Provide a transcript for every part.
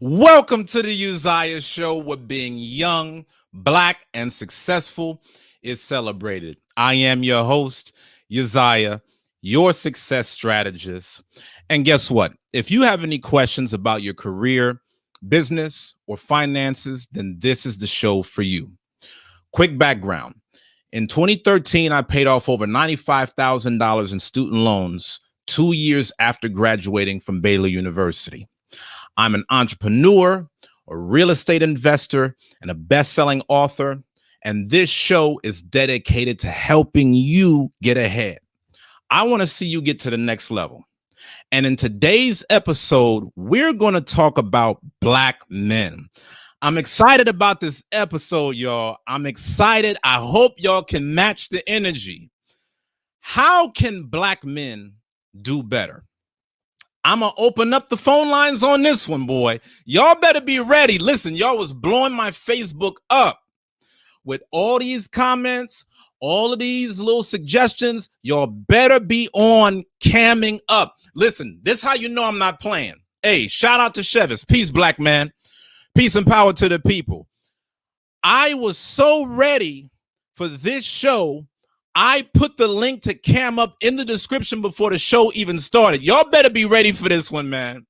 Welcome to the Uzziah Show, where being young, black, and successful is celebrated. I am your host, Uzziah, your success strategist. And guess what? If you have any questions about your career, business, or finances, then this is the show for you. Quick background. In 2013, I paid off over $95,000 in student loans 2 years after graduating from Baylor University. I'm an entrepreneur, a real estate investor, and a best-selling author, and this show is dedicated to helping you get ahead. I want to see you get to the next level. And in today's episode, we're going to talk about black men. I'm excited about this episode, y'all. I'm excited. I hope y'all can match the energy. How can black men do better? I'm going to open up the phone lines on this one, boy. Y'all better be ready. Listen, y'all was blowing my Facebook up with all these comments, all of these little suggestions. Y'all better be on camming up. Listen, this is how you know I'm not playing. Hey, shout out to Chevis. Peace, black man. Peace and power to the people. I was so ready for this show. I put the link to Cam Up in the description before the show even started. Y'all better be ready for this one, man.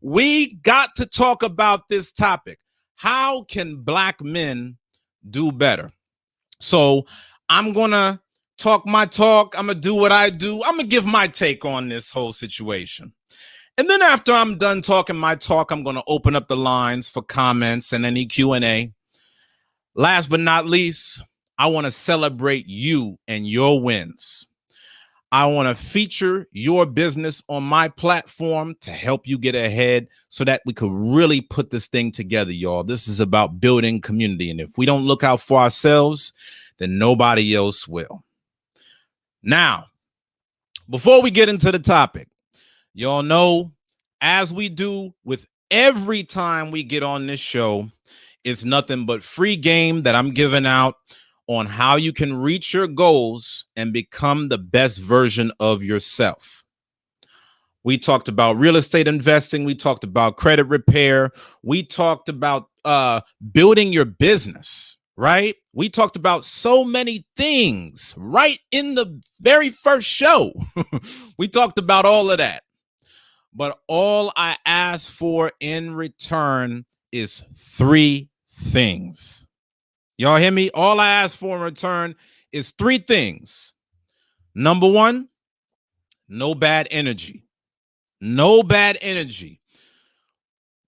We got to talk about this topic. How can black men do better? So I'm going to talk my talk. I'm going to do what I do. I'm going to give my take on this whole situation. And then after I'm done talking my talk, I'm going to open up the lines for comments and any Q&A. Last but not least, I want to celebrate you and your wins. I want to feature your business on my platform to help you get ahead so that we could really put this thing together, y'all. This is about building community. And if we don't look out for ourselves, then nobody else will. Now, before we get into the topic, y'all know, as we do with every time we get on this show, it's nothing but free game that I'm giving out on how you can reach your goals and become the best version of yourself. We talked about real estate investing. We talked about credit repair. We talked about building your business, right? We talked about so many things right in the very first show. We talked about all of that. But all I ask for in return is 3 things. Y'all hear me? All I ask for in return is 3 things. Number 1, no bad energy. No bad energy.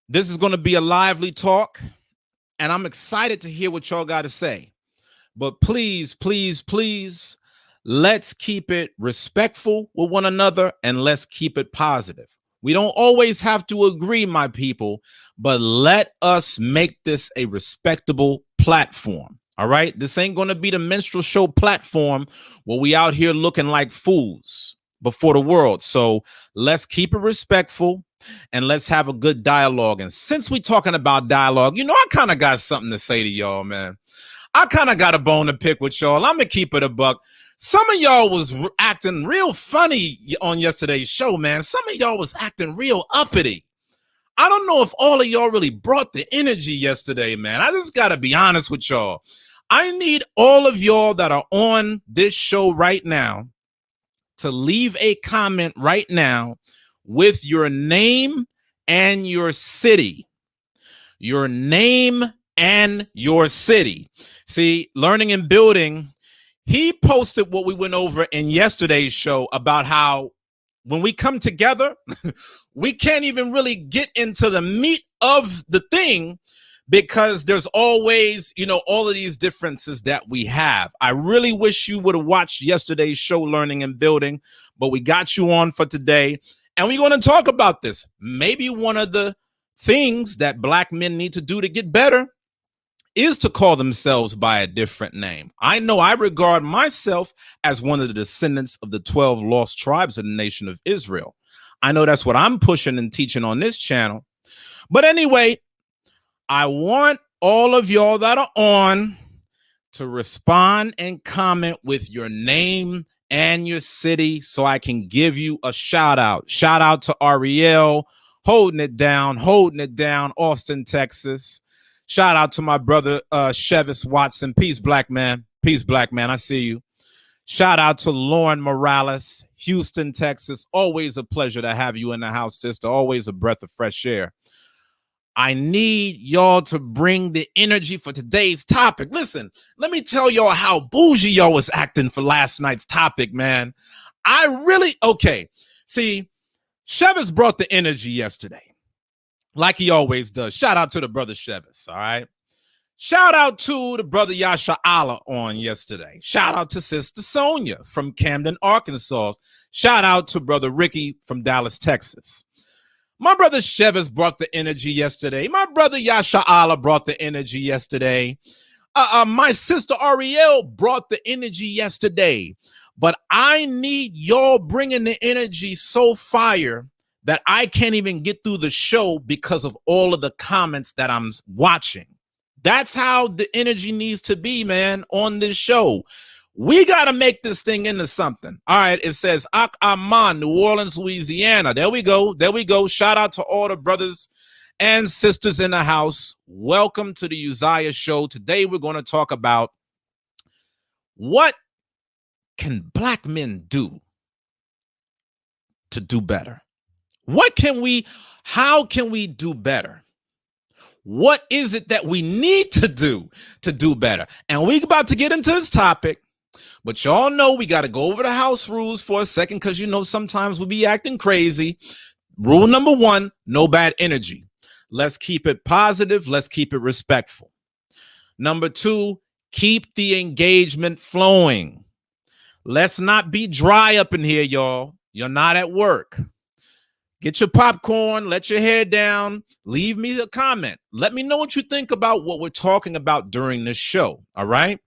This is going to be a lively talk, and I'm excited to hear what y'all got to say. But please, please, please, let's keep it respectful with one another, and let's keep it positive. We don't always have to agree, my people, but let us make this a respectable platform. All right. This ain't going to be the minstrel show platform where we out here looking like fools before the world. So let's keep it respectful and let's have a good dialogue. And since we're talking about dialogue, you know, I kind of got something to say to y'all, man. I kind of got a bone to pick with y'all. I'm going to keep it a buck. Some of y'all was acting real funny on yesterday's show, man. Some of y'all was acting real uppity. I don't know if all of y'all really brought the energy yesterday, man. I just got to be honest with y'all. I need all of y'all that are on this show right now to leave a comment right now with your name and your city. Your name and your city. See, Learning and Building, he posted what we went over in yesterday's show about how when we come together, we can't even really get into the meat of the thing because there's always, you know, all of these differences that we have. I really wish you would have watched yesterday's show, Learning and Building, but we got you on for today. And we're going to talk about this. Maybe one of the things that Black men need to do to get better is to call themselves by a different name. I know I regard myself as one of the descendants of the 12 lost tribes of the nation of Israel. I know that's what I'm pushing and teaching on this channel. But anyway, I want all of y'all that are on to respond and comment with your name and your city so I can give you a shout out. Shout out to Ariel, holding it down, Austin, Texas. Shout out to my brother, Chevis Watson. Peace, black man. Peace, black man. I see you. Shout out to Lauren Morales, Houston, Texas. Always a pleasure to have you in the house, sister. Always a breath of fresh air. I need y'all to bring the energy for today's topic. Listen, let me tell y'all how bougie y'all was acting for last night's topic, man. Okay. See, Chevis brought the energy yesterday, like he always does. Shout out to the brother Chevis, all right? Shout out to the brother Yasha Allah on yesterday. Shout out to Sister Sonia from Camden, Arkansas. Shout out to brother Ricky from Dallas, Texas. My brother Chevis brought the energy yesterday. My brother Yasha Allah brought the energy yesterday. My sister Ariel brought the energy yesterday. But I need y'all bringing the energy so fire that I can't even get through the show because of all of the comments that I'm watching. That's how the energy needs to be, man, on this show. We got to make this thing into something. All right, it says Ak Aman, New Orleans, Louisiana. There we go. There we go. Shout out to all the brothers and sisters in the house. Welcome to the Uzziah Show. Today we're going to talk about what can black men do to do better. How can we do better? What is it that we need to do better? And we're about to get into this topic. But y'all know we got to go over the house rules for a second because sometimes we'll be acting crazy. Rule number 1, no bad energy. Let's keep it positive. Let's keep it respectful. Number 2, keep the engagement flowing. Let's not be dry up in here, y'all. You're not at work. Get your popcorn, let your head down, leave me a comment. Let me know what you think about what we're talking about during this show, all right?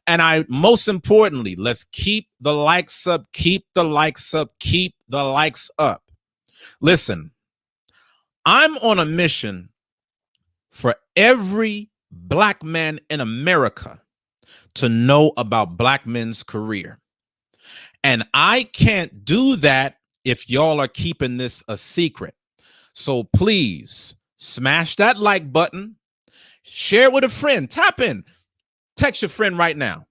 And most importantly, let's keep the likes up, keep the likes up, keep the likes up. Listen, I'm on a mission for every Black man in America to know about Black men's career. And I can't do that if y'all are keeping this a secret. So please smash that like button, share it with a friend, tap in, text your friend right now.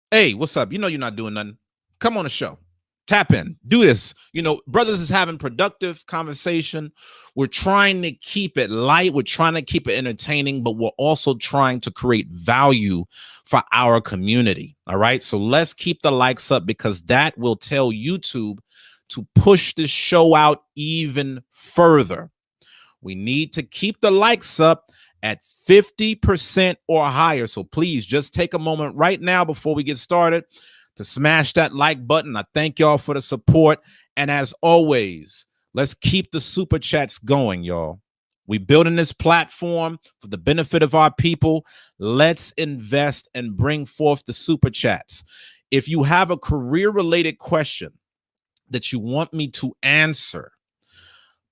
Hey, what's up? You're not doing nothing. Come on the show. Tap in, do this. Brothers is having productive conversation. We're trying to keep it light. We're trying to keep it entertaining, but we're also trying to create value for our community. All right. So let's keep the likes up because that will tell YouTube to push this show out even further. We need to keep the likes up at 50% or higher. So please just take a moment right now before we get started to smash that like button. I thank y'all for the support. And as always, let's keep the super chats going, y'all. We building this platform for the benefit of our people. Let's invest and bring forth the super chats. If you have a career-related question that you want me to answer,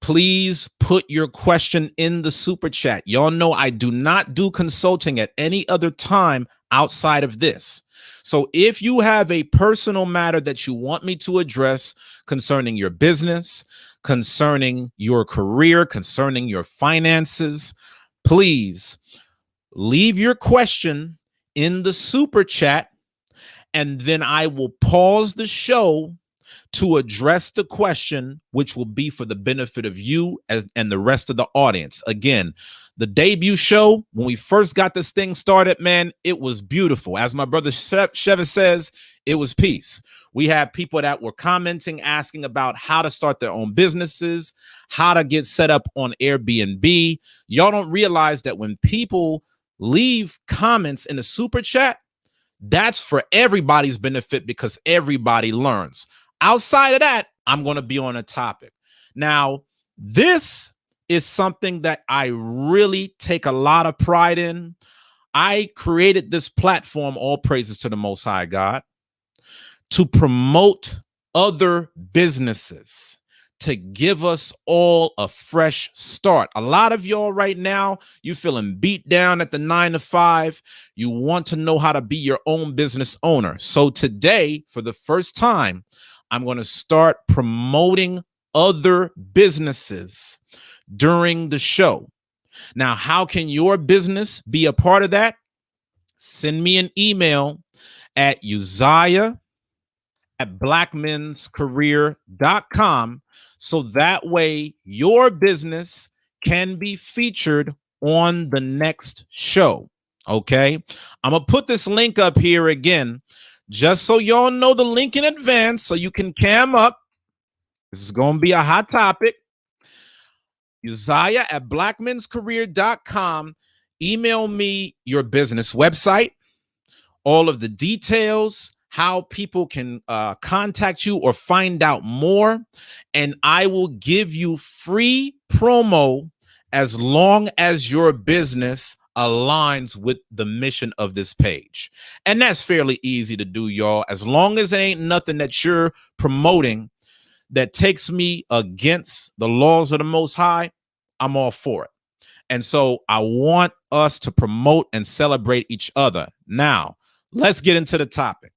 please put your question in the super chat. Y'all know I do not do consulting at any other time outside of this. So if you have a personal matter that you want me to address concerning your business, concerning your career, concerning your finances, please leave your question in the super chat, and then I will pause the show to address the question, which will be for the benefit of you and the rest of the audience. Again, the debut show, when we first got this thing started, man, it was beautiful. As my brother Sheva says, it was peace. We had people that were commenting, asking about how to start their own businesses, how to get set up on Airbnb. Y'all don't realize that when people leave comments in the super chat, that's for everybody's benefit because everybody learns. Outside of that, I'm going to be on a topic. Now, this is something that I really take a lot of pride in. I created this platform, all praises to the Most High God, to promote other businesses, to give us all a fresh start. A lot of y'all right now, you feeling beat down at the 9 to 5. You want to know how to be your own business owner. So today, for the first time, I'm going to start promoting other businesses during the show. Now, how can your business be a part of that? Send me an email at uzziah@blackmenscareer.com so that way your business can be featured on the next show. Okay, I'm going to put this link up here again, just so y'all know the link in advance so you can cam up. This is going to be a hot topic. uzziah@blackmenscareer.com. Email me your business website, all of the details, how people can contact you or find out more, and I will give you free promo as long as your business aligns with the mission of this page. And that's fairly easy to do, y'all. As long as it ain't nothing that you're promoting that takes me against the laws of the Most High, I'm all for it. And so I want us to promote and celebrate each other. Now, let's get into the topic.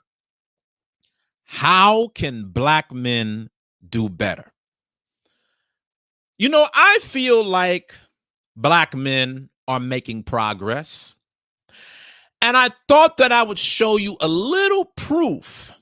How can Black men do better? I feel like Black men are making progress. And I thought that I would show you a little proof,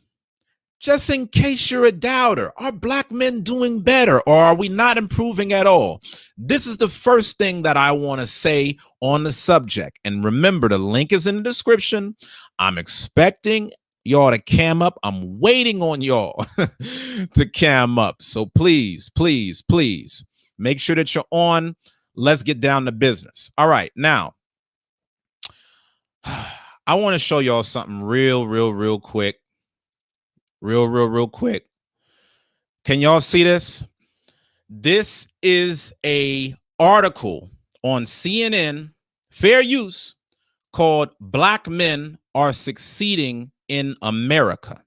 just in case you're a doubter. Are Black men doing better, or are we not improving at all? This is the first thing that I want to say on the subject. And remember, the link is in the description. I'm expecting y'all to cam up. I'm waiting on y'all to cam up. So please, please, please make sure that you're on. Let's get down to business. All right. Now, I want to show y'all something real quick. Real quick. Can y'all see this? This is a article on CNN, Fair Use, called Black Men Are Succeeding in America.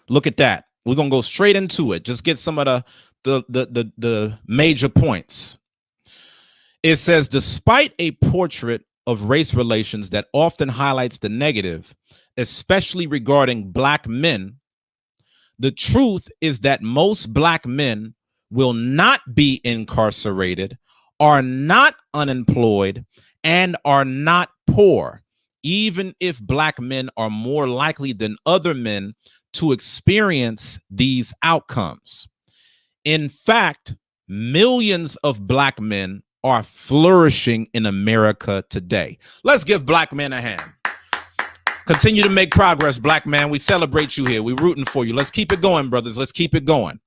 Look at that. We're going to go straight into it. Just get some of the major points. It says, despite a portrait of race relations that often highlights the negative, especially regarding Black men, the truth is that most Black men will not be incarcerated, are not unemployed, and are not poor, even if Black men are more likely than other men to experience these outcomes. In fact, millions of Black men are flourishing in America today. Let's give Black men a hand. Continue to make progress, Black man. We celebrate you here. We're rooting for you. Let's keep it going, brothers. Let's keep it going.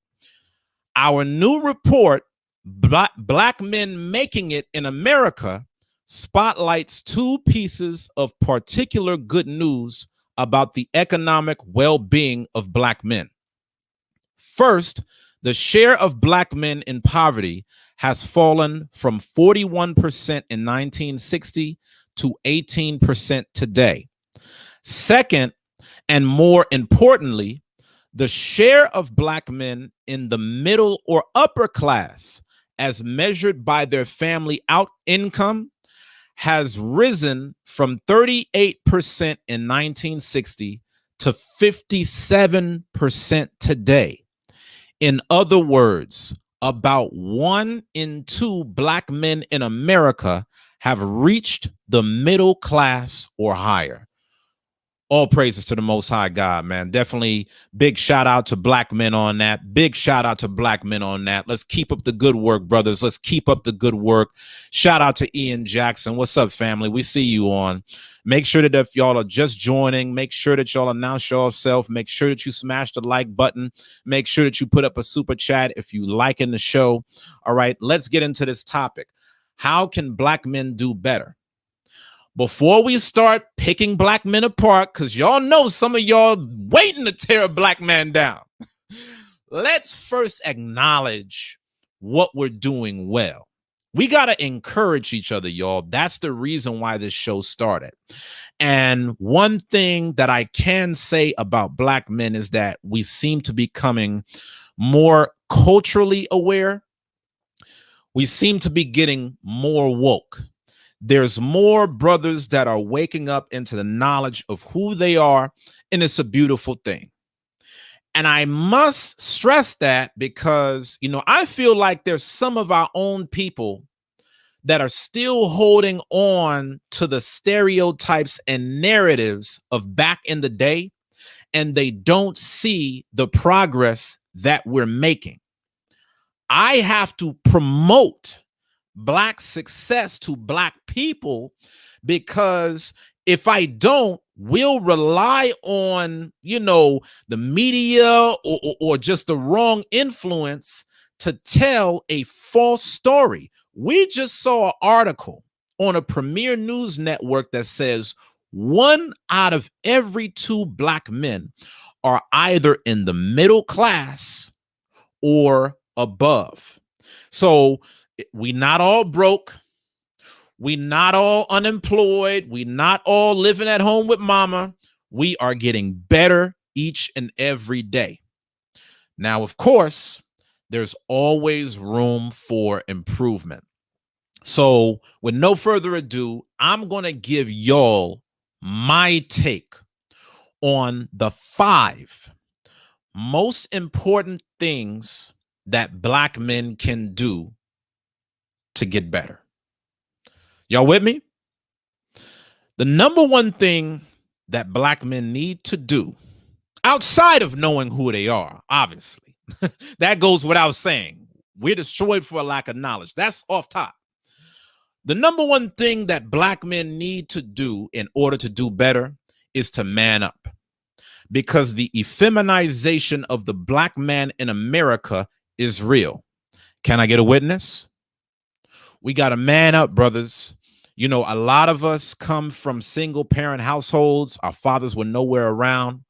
Our new report, Black Men Making It in America, spotlights two pieces of particular good news about the economic well-being of Black men. First, the share of Black men in poverty has fallen from 41% in 1960 to 18% today. Second, and more importantly, the share of Black men in the middle or upper class, as measured by their family income, has risen from 38% in 1960 to 57% today. In other words, about 1 in 2 Black men in America have reached the middle class or higher. All praises to the Most High God, man. Definitely big shout out to Black men on that. Big shout out to Black men on that. Let's keep up the good work, brothers. Let's keep up the good work. Shout out to Ian Jackson. What's up, family? We see you on. Make sure that if y'all are just joining, make sure that y'all announce yourself. Make sure that you smash the like button. Make sure that you put up a super chat if you liking the show. All right, let's get into this topic. How can Black men do better? Before we start picking Black men apart, because y'all know some of y'all waiting to tear a Black man down, let's first acknowledge what we're doing well. We got to encourage each other, y'all. That's the reason why this show started. And one thing that I can say about Black men is that we seem to be becoming more culturally aware. We seem to be getting more woke. There's more brothers that are waking up into the knowledge of who they are, and it's a beautiful thing. And I must stress that because, I feel like there's some of our own people that are still holding on to the stereotypes and narratives of back in the day, and they don't see the progress that we're making. I have to promote Black success to Black people, because if I don't, we'll rely on, the media or just the wrong influence to tell a false story. We just saw an article on a premier news network that says 1 out of every 2 Black men are either in the middle class or above. So we not all broke. We not all unemployed. We not all living at home with mama. We are getting better each and every day. Now, of course, there's always room for improvement. So with no further ado, I'm going to give y'all my take on the 5 most important things that Black men can do to get better. Y'all with me? The number one thing that Black men need to do, outside of knowing who they are, obviously, that goes without saying. We're destroyed for a lack of knowledge. That's off top. The number one thing that Black men need to do in order to do better is to man up. because the effeminization of the black man in America is real. Can I get a witness? We got to man up, brothers. You know, a lot of us come from single parent households. Our fathers were nowhere around.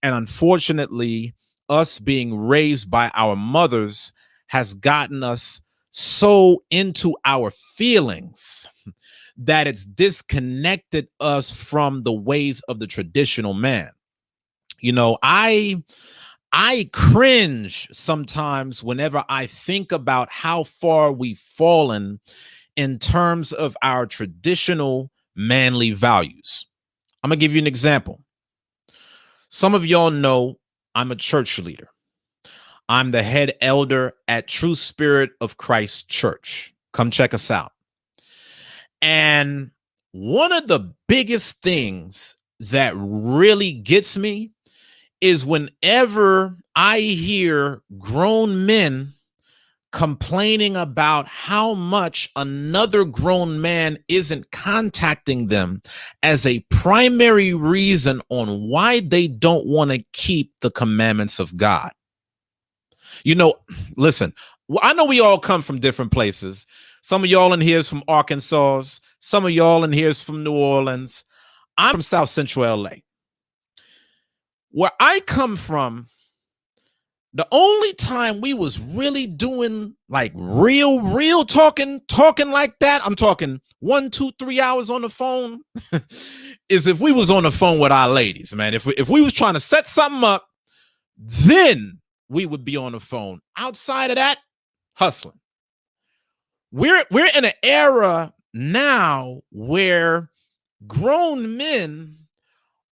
And unfortunately, us being raised by our mothers has gotten us so into our feelings that it's disconnected us from the ways of the traditional man. You know, I cringe sometimes whenever I think about how far we've fallen in terms of our traditional manly values. I'm going to give you an example. Some of y'all know I'm a church leader. I'm the head elder at True Spirit of Christ Church. Come check us out. And one of the biggest things that really gets me is whenever I hear grown men complaining about how much another grown man isn't contacting them as a primary reason on why they don't want to keep the commandments of God. You know, listen, I know we all come from different places. Some of y'all in here is from Arkansas. Some of y'all in here is from New Orleans. I'm from South Central LA. Where I come from, the only time we was really doing like real talking like that, I'm talking 1, 2, 3 hours on the phone, is if we was on the phone with our ladies, man. If we was trying to set something up, then we would be on the phone. Outside of that, hustling. We're in an era now where grown men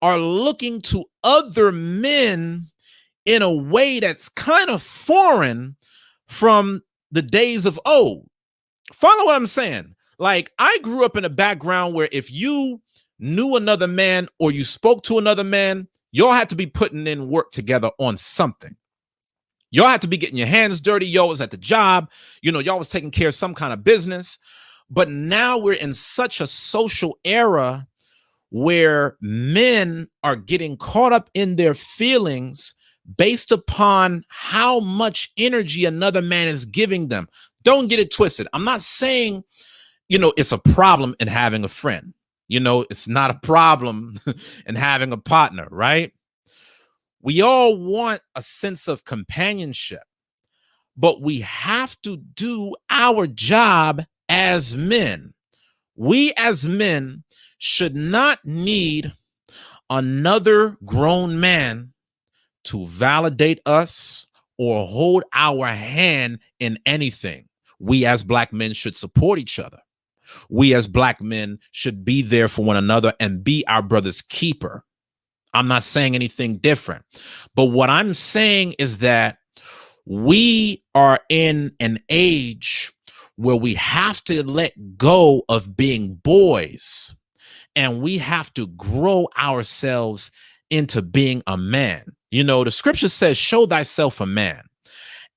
are looking to other men in a way that's kind of foreign from the days of old. Follow what I'm saying? Like, I grew up in a background where if you knew another man or you spoke to another man, y'all had to be putting in work together on something. Y'all had to be getting your hands dirty. Y'all was at the job. You know, y'all was taking care of some kind of business. But now we're in such a social era where men are getting caught up in their feelings based upon how much energy another man is giving them. Don't get it twisted. I'm not saying, you know, it's a problem in having a friend. You know, it's not a problem in having a partner, right? We all want a sense of companionship, but we have to do our job as men. We as men should not need another grown man to validate us or hold our hand in anything. We as black men should support each other. We as black men should be there for one another and be our brother's keeper. I'm not saying anything different. But what I'm saying is that we are in an age where we have to let go of being boys and we have to grow ourselves into being a man. You know, the scripture says, show thyself a man.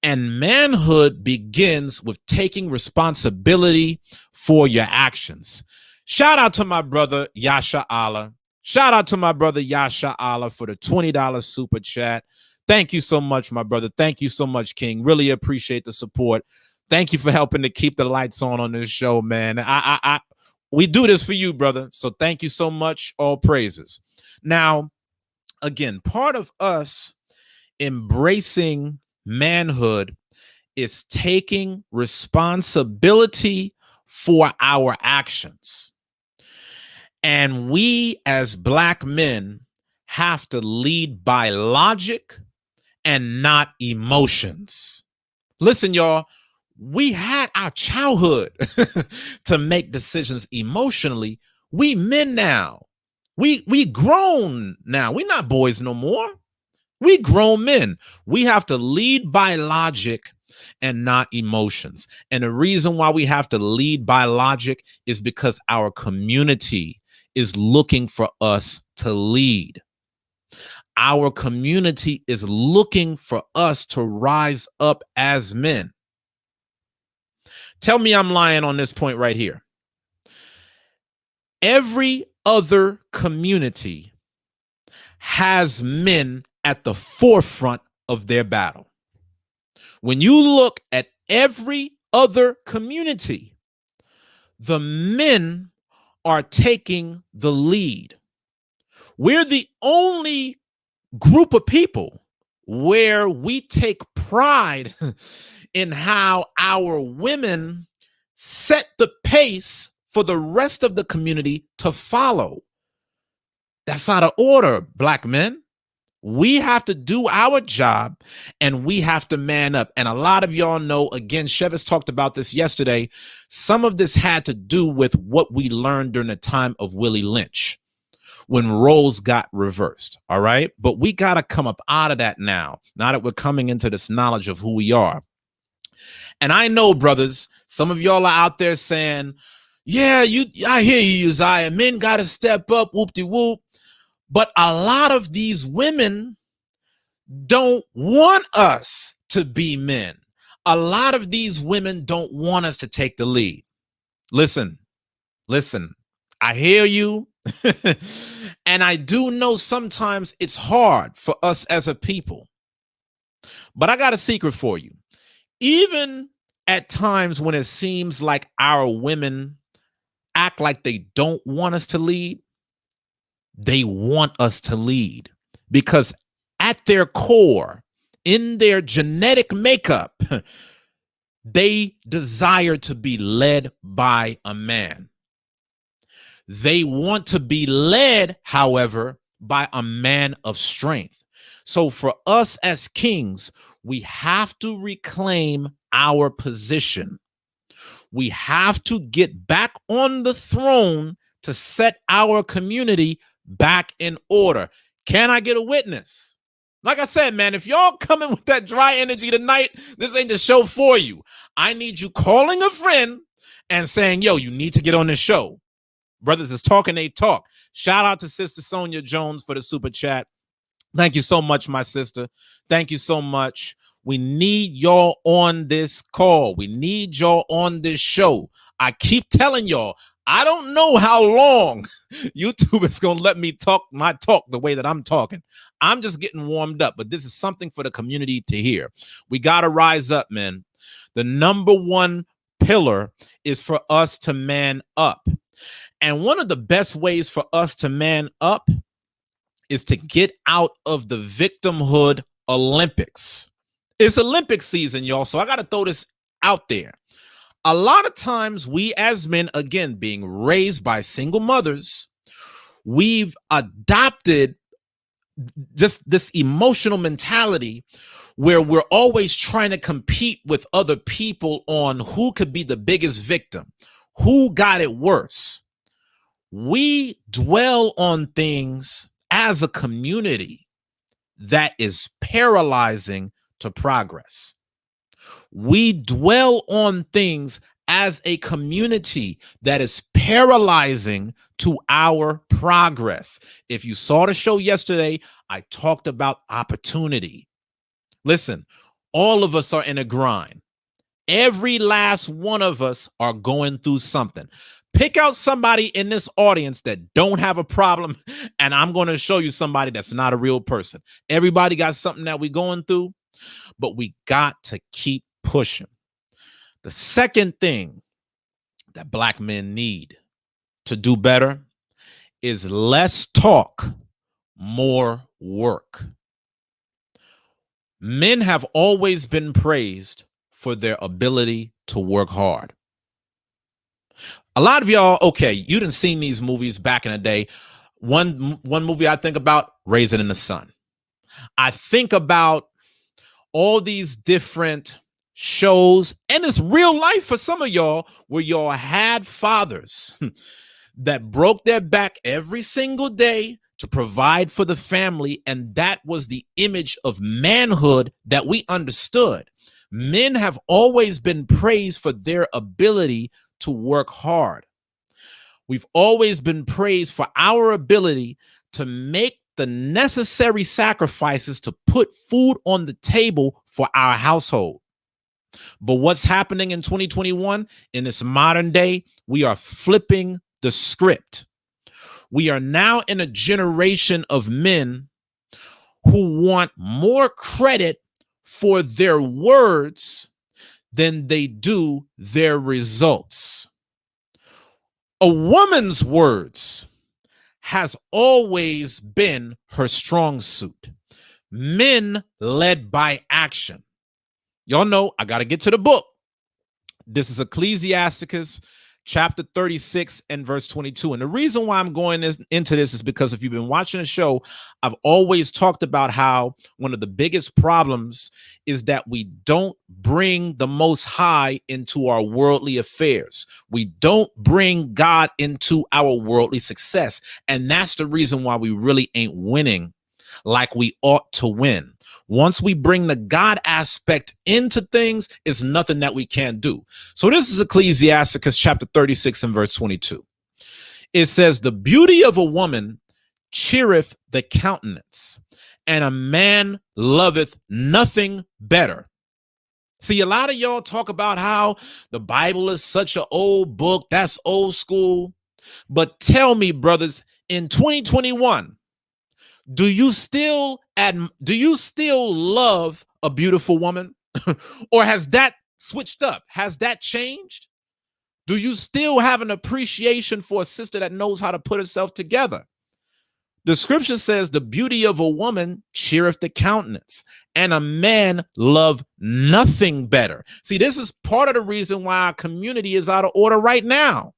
And manhood begins with taking responsibility for your actions. Shout out to my brother, Yasha Allah. Shout out to my brother, Yasha Allah, for the $20 super chat. Thank you so much, my brother. Thank you so much, King. Really appreciate the support. Thank you for helping to keep the lights on this show, man. We do this for you, brother. So thank you so much. All praises. Now, again, part of us embracing manhood is taking responsibility for our actions. And we as black men have to lead by logic and not emotions. Listen, y'all, we had our childhood to make decisions emotionally. We men now. We grown now. We're not boys no more. We grown men. We have to lead by logic and not emotions. And the reason why we have to lead by logic is because our community is looking for us to lead. Our community is looking for us to rise up as men. Tell me I'm lying on this point right here. Every other community has men at the forefront of their battle. When you look at every other community, the men are taking the lead. We're the only group of people where we take pride in how our women set the pace for the rest of the community to follow. That's out of order, Black men. We have to do our job and we have to man up. And a lot of y'all know, again, Chevis talked about this yesterday. Some of this had to do with what we learned during the time of Willie Lynch, when roles got reversed. All right. But we got to come up out of that now that we're coming into this knowledge of who we are. And I know, brothers, some of y'all are out there saying, yeah, I hear you, Uzziah. Men got to step up, whoop-de-whoop. But a lot of these women don't want us to be men. A lot of these women don't want us to take the lead. Listen, I hear you. And I do know sometimes it's hard for us as a people. But I got a secret for you. Even at times when it seems like our women act like they don't want us to lead, they want us to lead, because at their core, in their genetic makeup, they desire to be led by a man. They want to be led, however, by a man of strength. So for us as kings, we have to reclaim our position. We have to get back on the throne to set our community back in order. Can I get a witness? Like I said, man, if y'all coming with that dry energy tonight, this ain't the show for you. I need you calling a friend and saying, yo, you need to get on this show. Brothers is talking, they talk. Shout out to Sister Sonia Jones for the super chat. Thank you so much, my sister. Thank you so much. We need y'all on this call. We need y'all on this show. I keep telling y'all, I don't know how long YouTube is going to let me talk my talk the way that I'm talking. I'm just getting warmed up, but this is something for the community to hear. We got to rise up, man. The number one pillar is for us to man up. And one of the best ways for us to man up is to get out of the victimhood Olympics. It's Olympic season, y'all, so I got to throw this out there. A lot of times we as men, again, being raised by single mothers, we've adopted just this emotional mentality where we're always trying to compete with other people on who could be the biggest victim, who got it worse. We dwell on things as a community that is paralyzing to progress. We dwell on things as a community that is paralyzing to our progress. If you saw the show yesterday, I talked about opportunity. Listen, all of us are in a grind. Every last one of us are going through something. Pick out somebody in this audience that don't have a problem, and I'm going to show you somebody that's not a real person. Everybody got something that we're going through, but we got to keep pushing. The second thing that Black men need to do better is less talk, more work. Men have always been praised for their ability to work hard. A lot of y'all, okay, you done seen these movies back in the day. One movie I think about, Raisin in the Sun. I think about all these different shows, and it's real life for some of y'all, where y'all had fathers that broke their back every single day to provide for the family, and that was the image of manhood that we understood. Men have always been praised for their ability to work hard. We've always been praised for our ability to make the necessary sacrifices to put food on the table for our household. But what's happening in 2021, in this modern day, we are flipping the script. We are now in a generation of men who want more credit for their words than they do their results. A woman's words has always been her strong suit. Men led by action. Y'all know I got to get to the book. This is Ecclesiasticus chapter 36 and verse 22. And the reason why I'm going into this is because if you've been watching the show, I've always talked about how one of the biggest problems is that we don't bring the Most High into our worldly affairs. We don't bring God into our worldly success. And that's the reason why we really ain't winning like we ought to win. Once we bring the God aspect into things, it's nothing that we can't do. So this is Ecclesiasticus chapter 36 and verse 22. It says, the beauty of a woman cheereth the countenance, and a man loveth nothing better. See, a lot of y'all talk about how the Bible is such an old book, that's old school. But tell me, brothers, in 2021, do you still love a beautiful woman? Or has that switched up? Has that changed? Do you still have an appreciation for a sister that knows how to put herself together? The scripture says the beauty of a woman cheereth the countenance, and a man love nothing better. See, this is part of the reason why our community is out of order right now.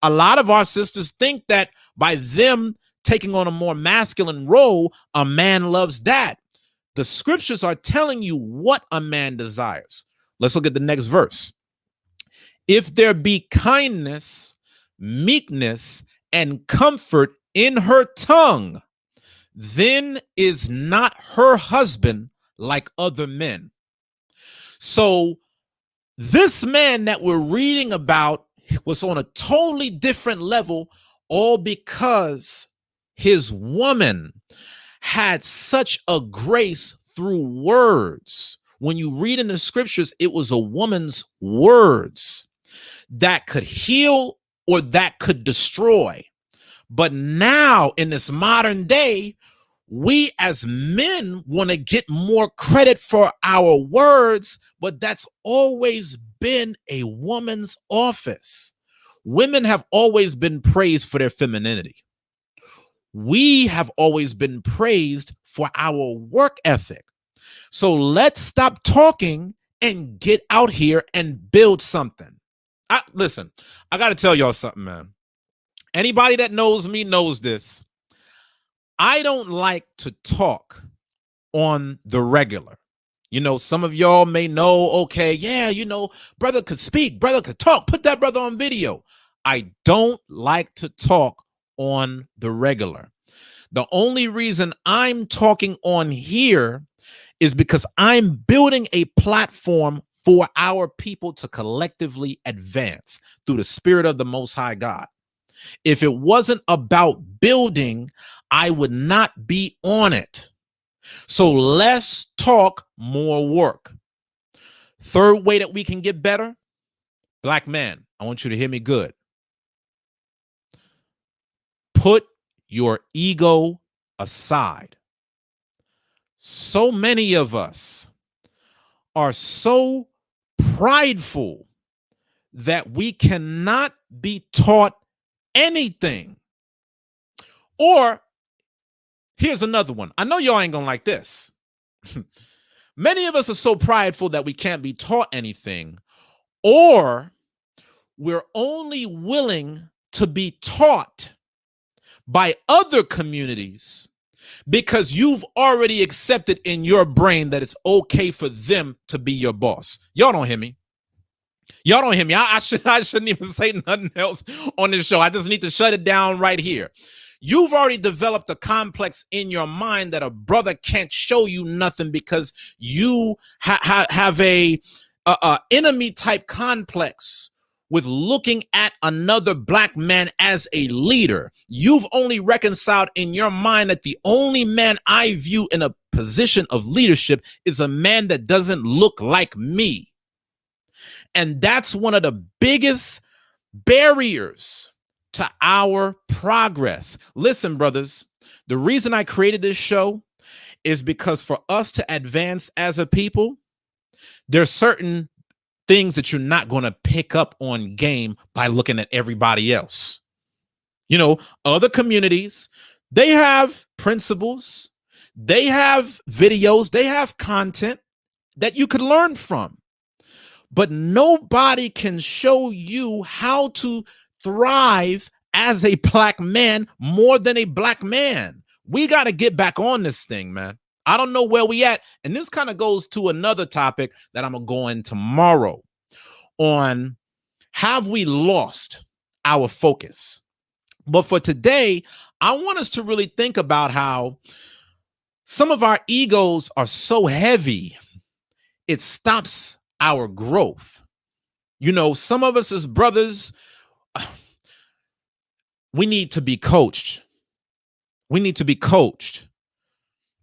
A lot of our sisters think that by them taking on a more masculine role, a man loves that. The scriptures are telling you what a man desires. Let's look at the next verse. If there be kindness, meekness, and comfort in her tongue, then is not her husband like other men. So this man that we're reading about was on a totally different level, all because his woman had such a grace through words. When you read in the scriptures, it was a woman's words that could heal or that could destroy. But now in this modern day, we as men want to get more credit for our words, but that's always been a woman's office. Women have always been praised for their femininity. We have always been praised for our work ethic. So let's stop talking and get out here and build something. Listen, I got to tell y'all something, man. Anybody that knows me knows this. I don't like to talk on the regular. You know, some of y'all may know, okay, yeah, you know, brother could speak, brother could talk, put that brother on video. I don't like to talk on the regular. The only reason I'm talking on here is because I'm building a platform for our people to collectively advance through the spirit of the Most High God. If it wasn't about building, I would not be on it. So less talk, more work. Third way that we can get better, black man, I want you to hear me good. Put your ego aside. So many of us are so prideful that we cannot be taught anything. Or here's another one. I know y'all ain't gonna like this. Many of us are so prideful that we can't be taught anything, or we're only willing to be taught by other communities because you've already accepted in your brain that it's okay for them to be your boss. Y'all don't hear me. Y'all don't hear me. I shouldn't even say nothing else on this show. I just need to shut it down right here. You've already developed a complex in your mind that a brother can't show you nothing because you have a enemy type complex with looking at another black man as a leader. You've only reconciled in your mind that the only man I view in a position of leadership is a man that doesn't look like me. And that's one of the biggest barriers to our progress. Listen, brothers, the reason I created this show is because for us to advance as a people, there's certain things that you're not going to pick up on game by looking at everybody else. You know, other communities, they have principles, they have videos, they have content that you could learn from. But nobody can show you how to thrive as a black man more than a black man. We got to get back on this thing, man. I don't know where we at. And this kind of goes to another topic that I'm going to go in tomorrow on, have we lost our focus? But for today, I want us to really think about how some of our egos are so heavy, it stops our growth. You know, some of us as brothers, we need to be coached. We need to be coached.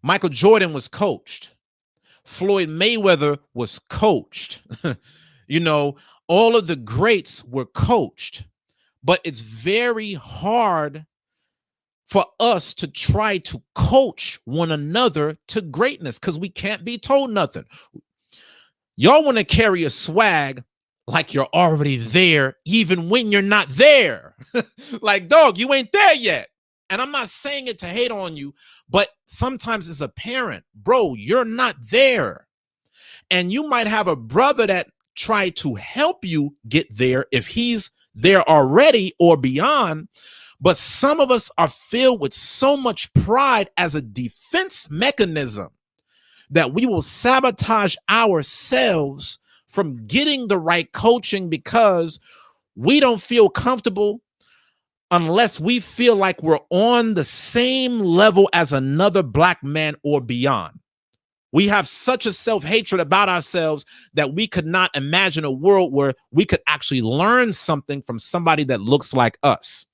Michael Jordan was coached. Floyd Mayweather was coached. You know, all of the greats were coached. But it's very hard for us to try to coach one another to greatness because we can't be told nothing. Y'all want to carry a swag like you're already there, even when you're not there. Like, dog, you ain't there yet. And I'm not saying it to hate on you, but sometimes as a parent, bro, you're not there. And you might have a brother that try to help you get there if he's there already or beyond. But some of us are filled with so much pride as a defense mechanism that we will sabotage ourselves from getting the right coaching because we don't feel comfortable unless we feel like we're on the same level as another black man or beyond. We have such a self-hatred about ourselves that we could not imagine a world where we could actually learn something from somebody that looks like us.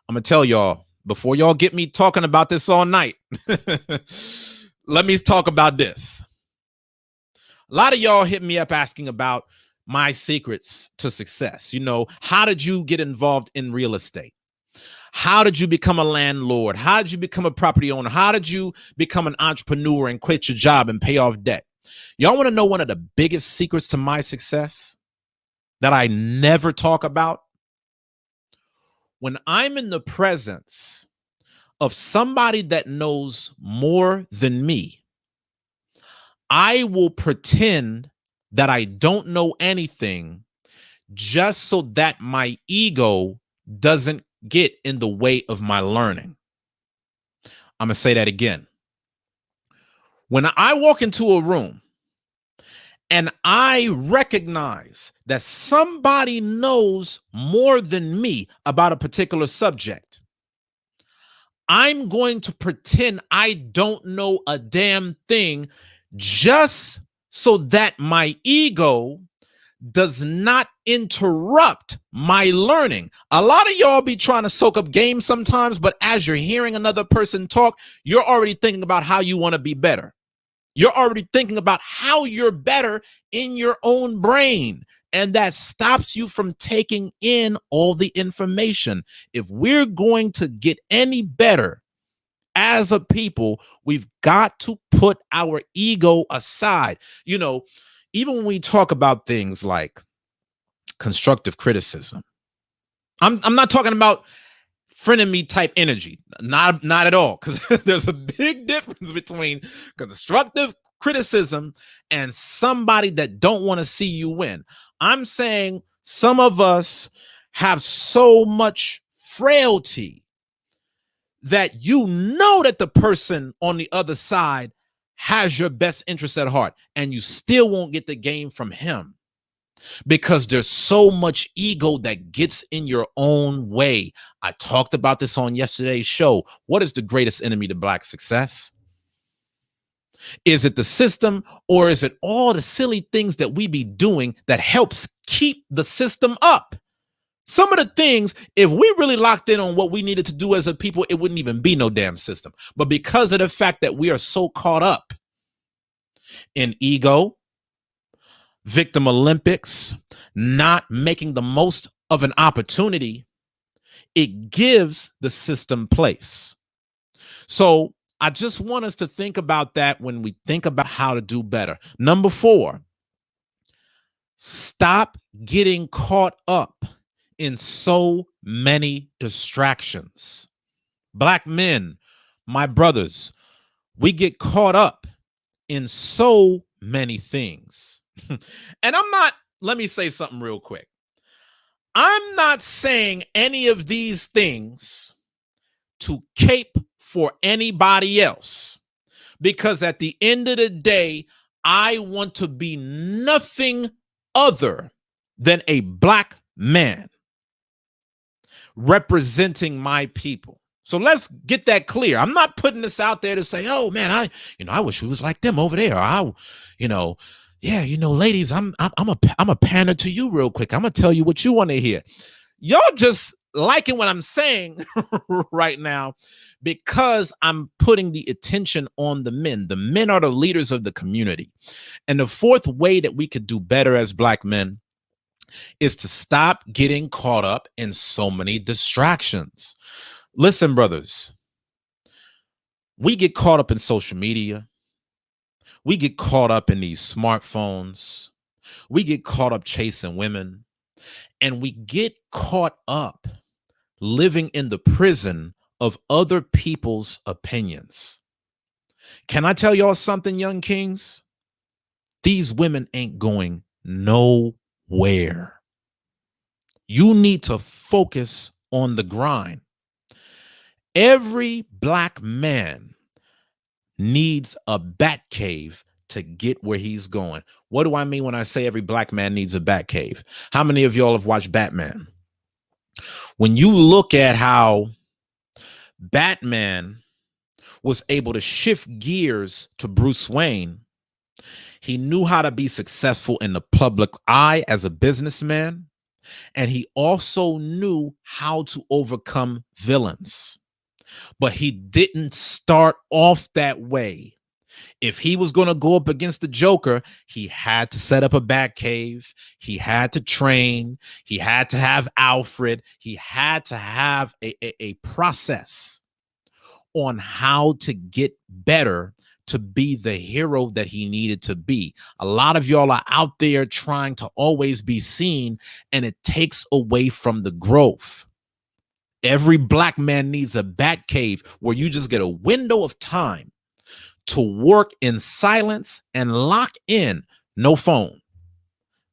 I'm going to tell y'all, before y'all get me talking about this all night, let me talk about this. A lot of y'all hit me up asking about my secrets to success. You know, how did you get involved in real estate? How did you become a landlord? How did you become a property owner? How did you become an entrepreneur and quit your job and pay off debt? Y'all want to know one of the biggest secrets to my success that I never talk about? When I'm in the presence of somebody that knows more than me, I will pretend that I don't know anything just so that my ego doesn't get in the way of my learning. I'm going to say that again. When I walk into a room and I recognize that somebody knows more than me about a particular subject, I'm going to pretend I don't know a damn thing just so that my ego does not interrupt my learning. A lot of y'all be trying to soak up game sometimes, but as you're hearing another person talk, you're already thinking about how you want to be better. You're already thinking about how you're better in your own brain. And that stops you from taking in all the information. If we're going to get any better as a people, we've got to put our ego aside. You know, even when we talk about things like constructive criticism, I'm not talking about frenemy type energy, not at all, because there's a big difference between constructive criticism and somebody that don't want to see you win. I'm saying some of us have so much frailty that you know that the person on the other side has your best interest at heart, and you still won't get the game from him because there's so much ego that gets in your own way. I talked about this on yesterday's show. What is the greatest enemy to Black success? Is it the system, or is it all the silly things that we be doing that helps keep the system up? Some of the things, if we really locked in on what we needed to do as a people, it wouldn't even be no damn system. But because of the fact that we are so caught up in ego, victim Olympics, not making the most of an opportunity, it gives the system place. So I just want us to think about that when we think about how to do better. Number 4, stop getting caught up in so many distractions. Black men, my brothers, we get caught up in so many things. And let me say something real quick. I'm not saying any of these things to cape for anybody else, because at the end of the day, I want to be nothing other than a black man representing my people. So let's get that clear. I'm not putting this out there to say, oh man, I wish we was like them over there. Ladies, I'm a pander to you real quick. I'm gonna tell you what you want to hear. Y'all just liking what I'm saying right now because I'm putting the attention on the men. The men are the leaders of the community. And the 4th way that we could do better as black men is to stop getting caught up in so many distractions. Listen, brothers, we get caught up in social media. We get caught up in these smartphones. We get caught up chasing women. And we get caught up living in the prison of other people's opinions. Can I tell y'all something, young kings? These women ain't going nowhere. You need to focus on the grind. Every black man needs a bat cave to get where he's going. What do I mean when I say every black man needs a bat cave? How many of y'all have watched Batman? When you look at how Batman was able to shift gears to Bruce Wayne, he knew how to be successful in the public eye as a businessman, and he also knew how to overcome villains. But he didn't start off that way. If he was going to go up against the Joker, he had to set up a bat cave. He had to train. He had to have Alfred. He had to have a process on how to get better to be the hero that he needed to be. A lot of y'all are out there trying to always be seen, and it takes away from the growth. Every black man needs a bat cave where you just get a window of time to work in silence and lock in. No phone,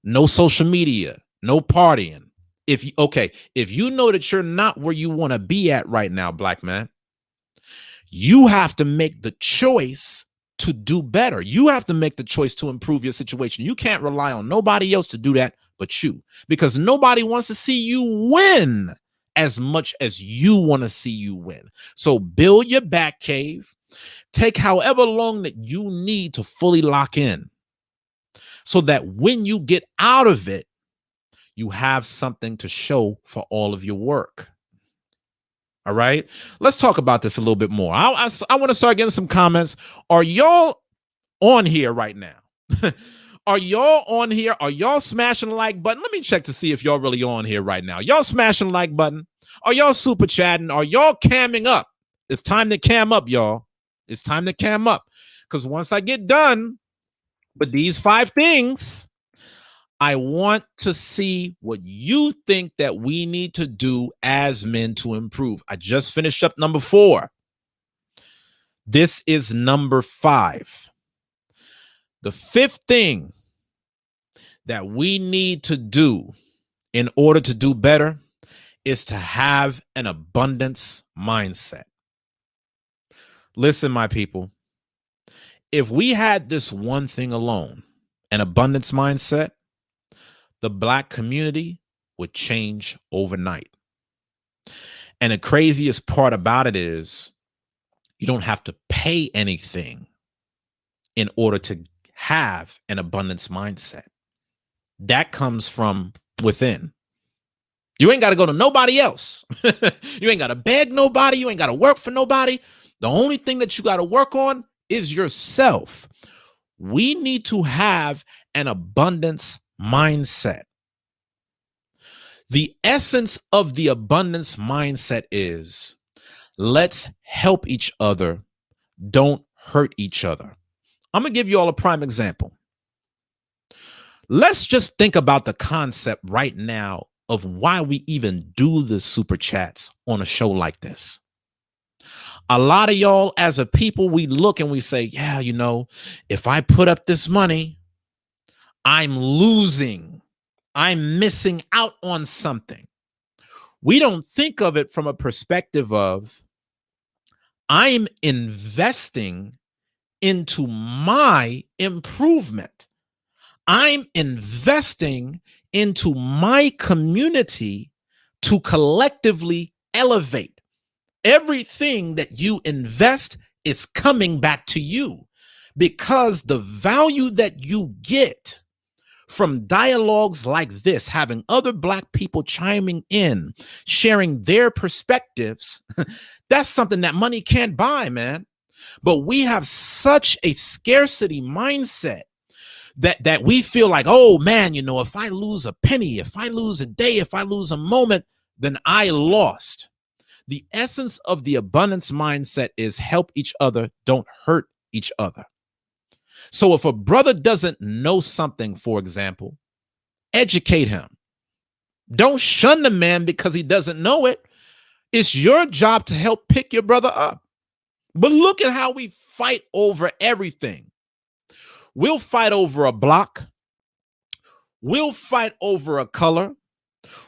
no social media, no partying. If you know that you're not where you want to be at right now, black man, you have to make the choice to do better. You have to make the choice to improve your situation. You can't rely on nobody else to do that but you, because nobody wants to see you win as much as you want to see you win. So build your back cave. Take however long that you need to fully lock in, so that when you get out of it, you have something to show for all of your work. All right, let's talk about this a little bit more. I want to start getting some comments. Are y'all on here right now? Are y'all on here? Are y'all smashing the like button? Let me check to see if y'all really on here right now. Y'all smashing the like button? Are y'all super chatting? Are y'all camming up? It's time to cam up, y'all. It's time to cam up, because once I get done with these 5 things, I want to see what you think that we need to do as men to improve. I just finished up number 4. This is number 5. The 5th thing that we need to do in order to do better is to have an abundance mindset. Listen, my people, if we had this one thing alone, an abundance mindset, the black community would change overnight. And the craziest part about it is you don't have to pay anything in order to have an abundance mindset. That comes from within. You ain't got to go to nobody else. You ain't got to beg nobody. You ain't got to work for nobody. The only thing that you got to work on is yourself. We need to have an abundance mindset. The essence of the abundance mindset is, let's help each other don't hurt each other. I'm going to give you all a prime example. Let's just think about the concept right now of why we even do the super chats on a show like this. A lot of y'all as a people, we look and we say, yeah, you know, if I put up this money, I'm losing. I'm missing out on something. We don't think of it from a perspective of I'm investing into my improvement. I'm investing into my community to collectively elevate. Everything that you invest is coming back to you because the value that you get from dialogues like this, having other Black people chiming in, sharing their perspectives, that's something that money can't buy, man. But we have such a scarcity mindset that we feel like, oh man, you know, if I lose a penny, if I lose a day, if I lose a moment, then I lost. The essence of the abundance mindset is help each other, don't hurt each other. So if a brother doesn't know something, for example, educate him. Don't shun the man because he doesn't know it. It's your job to help pick your brother up. But look at how we fight over everything. We'll fight over a block. We'll fight over a color.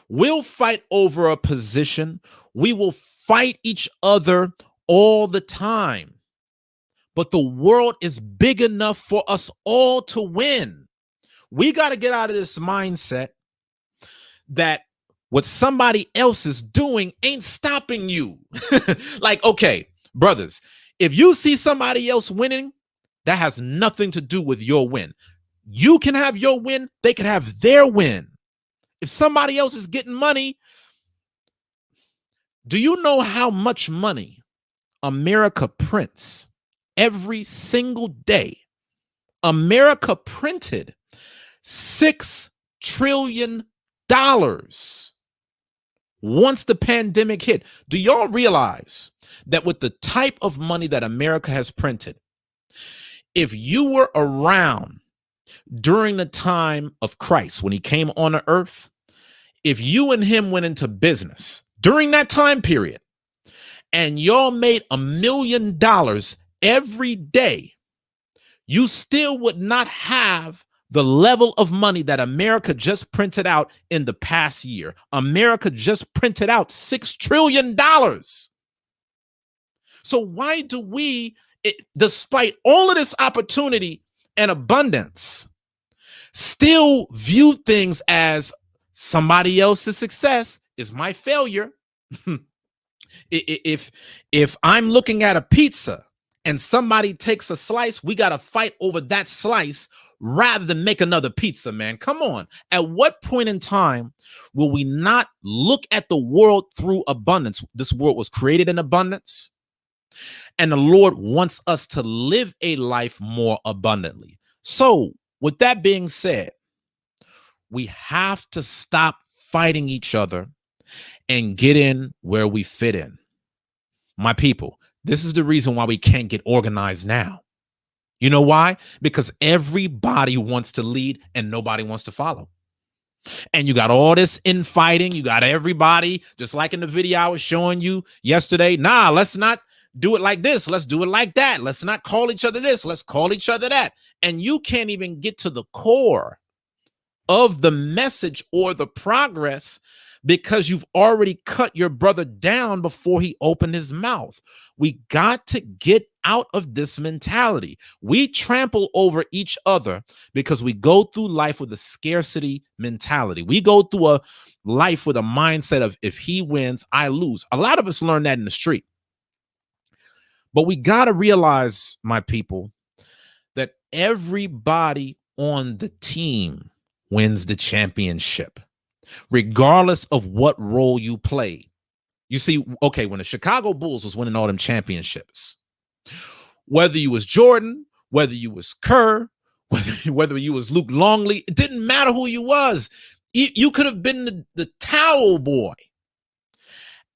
We'll fight over a position. We will fight each other all the time. But the world is big enough for us all to win. We got to get out of this mindset that what somebody else is doing ain't stopping you. Like, okay, brothers, if you see somebody else winning, that has nothing to do with your win. You can have your win. They can have their win. If somebody else is getting money, do you know how much money America prints every single day? America printed $6 trillion once the pandemic hit. Do y'all realize that with the type of money that America has printed, if you were around during the time of Christ, when he came on the earth, if you and him went into business during that time period and y'all made $1 million every day, you still would not have the level of money that America just printed out in the past year. America just printed out $6 trillion. So why do we, despite all of this opportunity and abundance, still view things as somebody else's success is my failure? If I'm looking at a pizza and somebody takes a slice, we got to fight over that slice rather than make another pizza, man. Come on. At what point in time will we not look at the world through abundance? This world was created in abundance, and the Lord wants us to live a life more abundantly. So, with that being said, we have to stop fighting each other and get in where we fit in. My people, this is the reason why we can't get organized now. You know why? Because everybody wants to lead and nobody wants to follow. And you got all this infighting. You got everybody, just like in the video I was showing you yesterday. Nah, let's not do it like this. Let's do it like that. Let's not call each other this. Let's call each other that. And you can't even get to the core of the message or the progress because you've already cut your brother down before he opened his mouth. We got to get out of this mentality. We trample over each other because we go through life with a scarcity mentality. We go through a life with a mindset of if he wins, I lose. A lot of us learn that in the street. But we got to realize, my people, that everybody on the team wins the championship, regardless of what role you played. You see, okay, when the Chicago Bulls was winning all them championships, whether you was Jordan, whether you was Kerr, whether you was Luke Longley, it didn't matter who you was. You could have been the towel boy.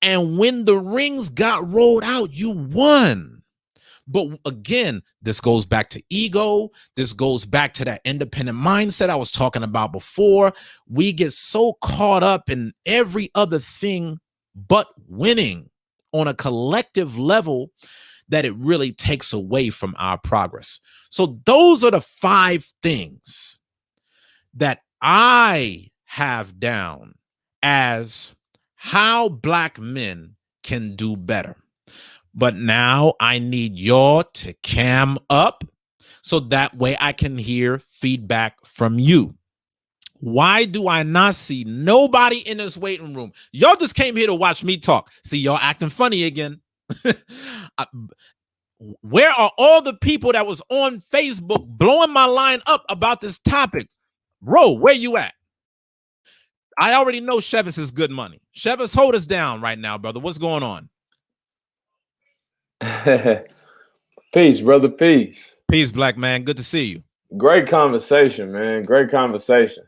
And when the rings got rolled out, you won. But again, this goes back to ego. This goes back to that independent mindset I was talking about before. We get so caught up in every other thing but winning on a collective level that it really takes away from our progress. So those are the 5 things that I have down as how Black men can do better. But now I need y'all to cam up so that way I can hear feedback from you. Why do I not see nobody in this waiting room? Y'all just came here to watch me talk. See, y'all acting funny again. Where are all the people that was on Facebook blowing my line up about this topic? Bro, where you at? I already know Shevis is good money. Shevis, hold us down right now, brother. What's going on? Peace, brother. Peace. Peace, Black man. Good to see you. Great conversation, man. Great conversation.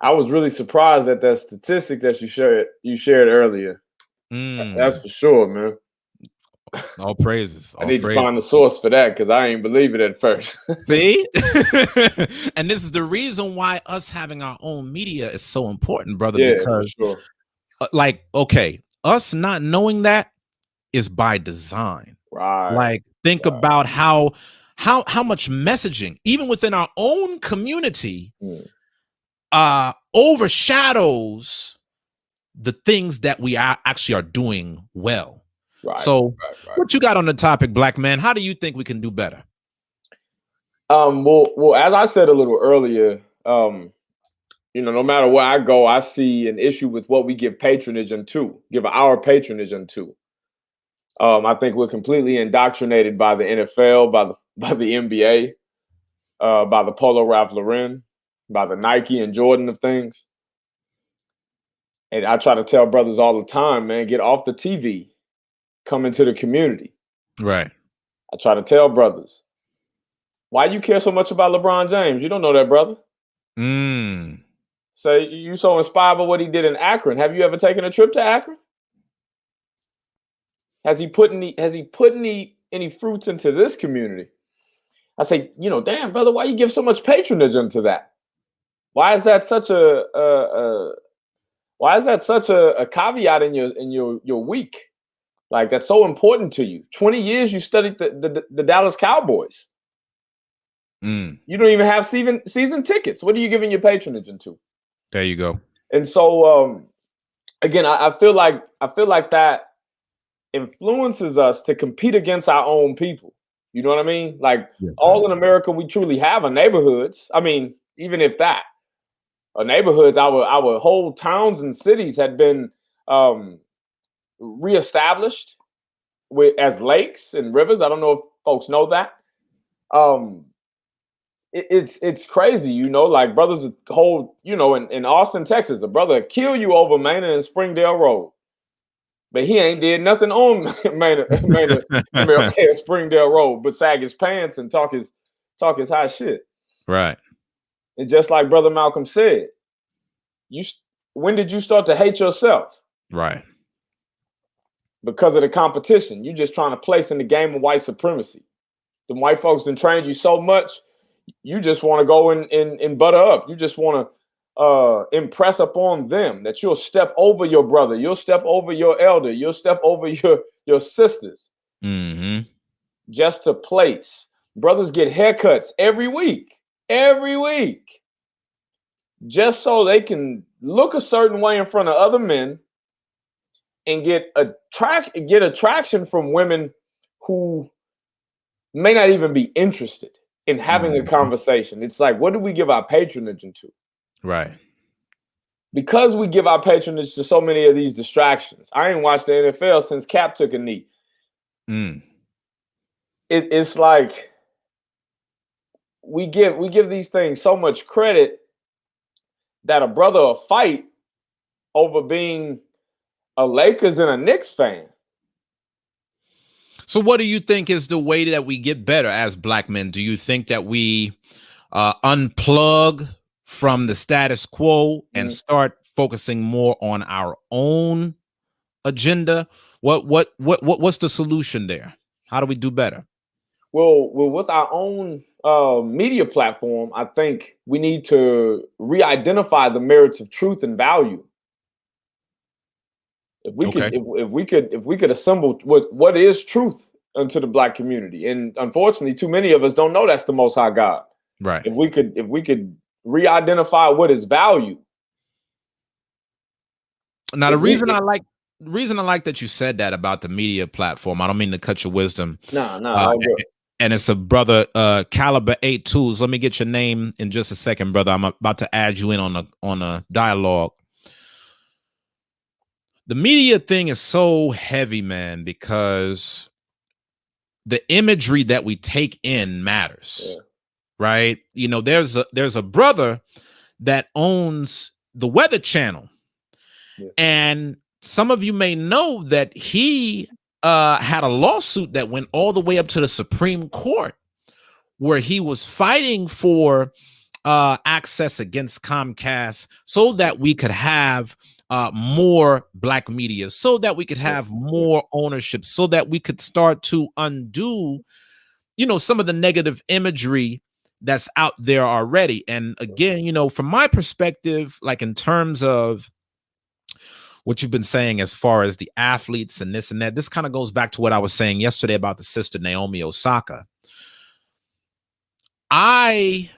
I was really surprised at that statistic that you shared earlier. That's for sure, man. All praises. I need to find the source for that because I ain't believe it at first. See? And this is the reason why us having our own media is so important, brother. Yeah, because for sure. Like, okay, us not knowing that is by design. Right. Like, think about how much messaging, even within our own community, overshadows the things that we actually are doing well. Right. So what you got on the topic, Black man? How do you think we can do better? Well, as I said a little earlier, no matter where I go, I see an issue with what we give patronage unto, give our patronage unto. I think we're completely indoctrinated by the NFL, by the NBA, by the Polo Ralph Lauren, by the Nike and Jordan of things. And I try to tell brothers all the time, man, get off the TV, come into the community. Right. I try to tell brothers, why you care so much about LeBron James? You don't know that, brother. So you so inspired by what he did in Akron. Have you ever taken a trip to Akron? Has he put any fruits into this community? I say, damn, brother, why you give so much patronage into that? Why is that such a caveat in your week? Like, that's so important to you. 20 years you studied the Dallas Cowboys. You don't even have season tickets. What are you giving your patronage into? There you go. And so again, I feel like that influences us to compete against our own people. You know what I mean? Like, all in America, we truly have a neighborhoods. I mean, even if that, neighborhoods, our whole towns and cities had been reestablished as lakes and rivers. I don't know if folks know that. It's crazy, like brothers hold, in Austin, Texas, a brother kill you over Manor and Springdale Road. But he ain't did nothing on Springdale Road, but sag his pants and talk his high shit. Right. And just like Brother Malcolm said, when did you start to hate yourself? Right. Because of the competition. You just trying to place in the game of white supremacy. The white folks done trained you so much, you just want to go and butter up. You just want to impress upon them that you'll step over your brother, you'll step over your elder, you'll step over your sisters, just to place. Brothers get haircuts every week, just so they can look a certain way in front of other men and get attraction from women who may not even be interested in having a conversation. It's like, what do we give our patronage into? Right. Because we give our patronage to so many of these distractions. I ain't watched the NFL since Cap took a knee. It's like we give these things so much credit that a brother will fight over being a Lakers and a Knicks fan. So what do you think is the way that we get better as Black men? Do you think that we unplug from the status quo and start focusing more on our own agenda? What's the solution there? How do we do better? Well, with our own media platform, I think we need to re-identify the merits of truth and value. If we could, Okay. if we could assemble what is truth unto the black community, and unfortunately, too many of us don't know that's the Most High God. Right. If we could re-identify what is value. Now, If we, the reason I like that you said that about the media platform. I don't mean to cut your wisdom. nah, Uh, all good. and it's a brother, Caliber 8 Tools. Let me get your name in just a second, brother. I'm about to add you in on a dialogue. The media thing is so heavy, man, because the imagery that we take in matters, right? You know, there's a brother that owns the Weather Channel, and some of you may know that he had a lawsuit that went all the way up to the Supreme Court, where he was fighting for access against Comcast so that we could have more black media, so that we could have more ownership, so that we could start to undo, you know, some of the negative imagery that's out there already. And again, you know, from my perspective, like in terms of what you've been saying as far as the athletes and this and that, this kind of goes back to what I was saying yesterday about the sister Naomi Osaka. I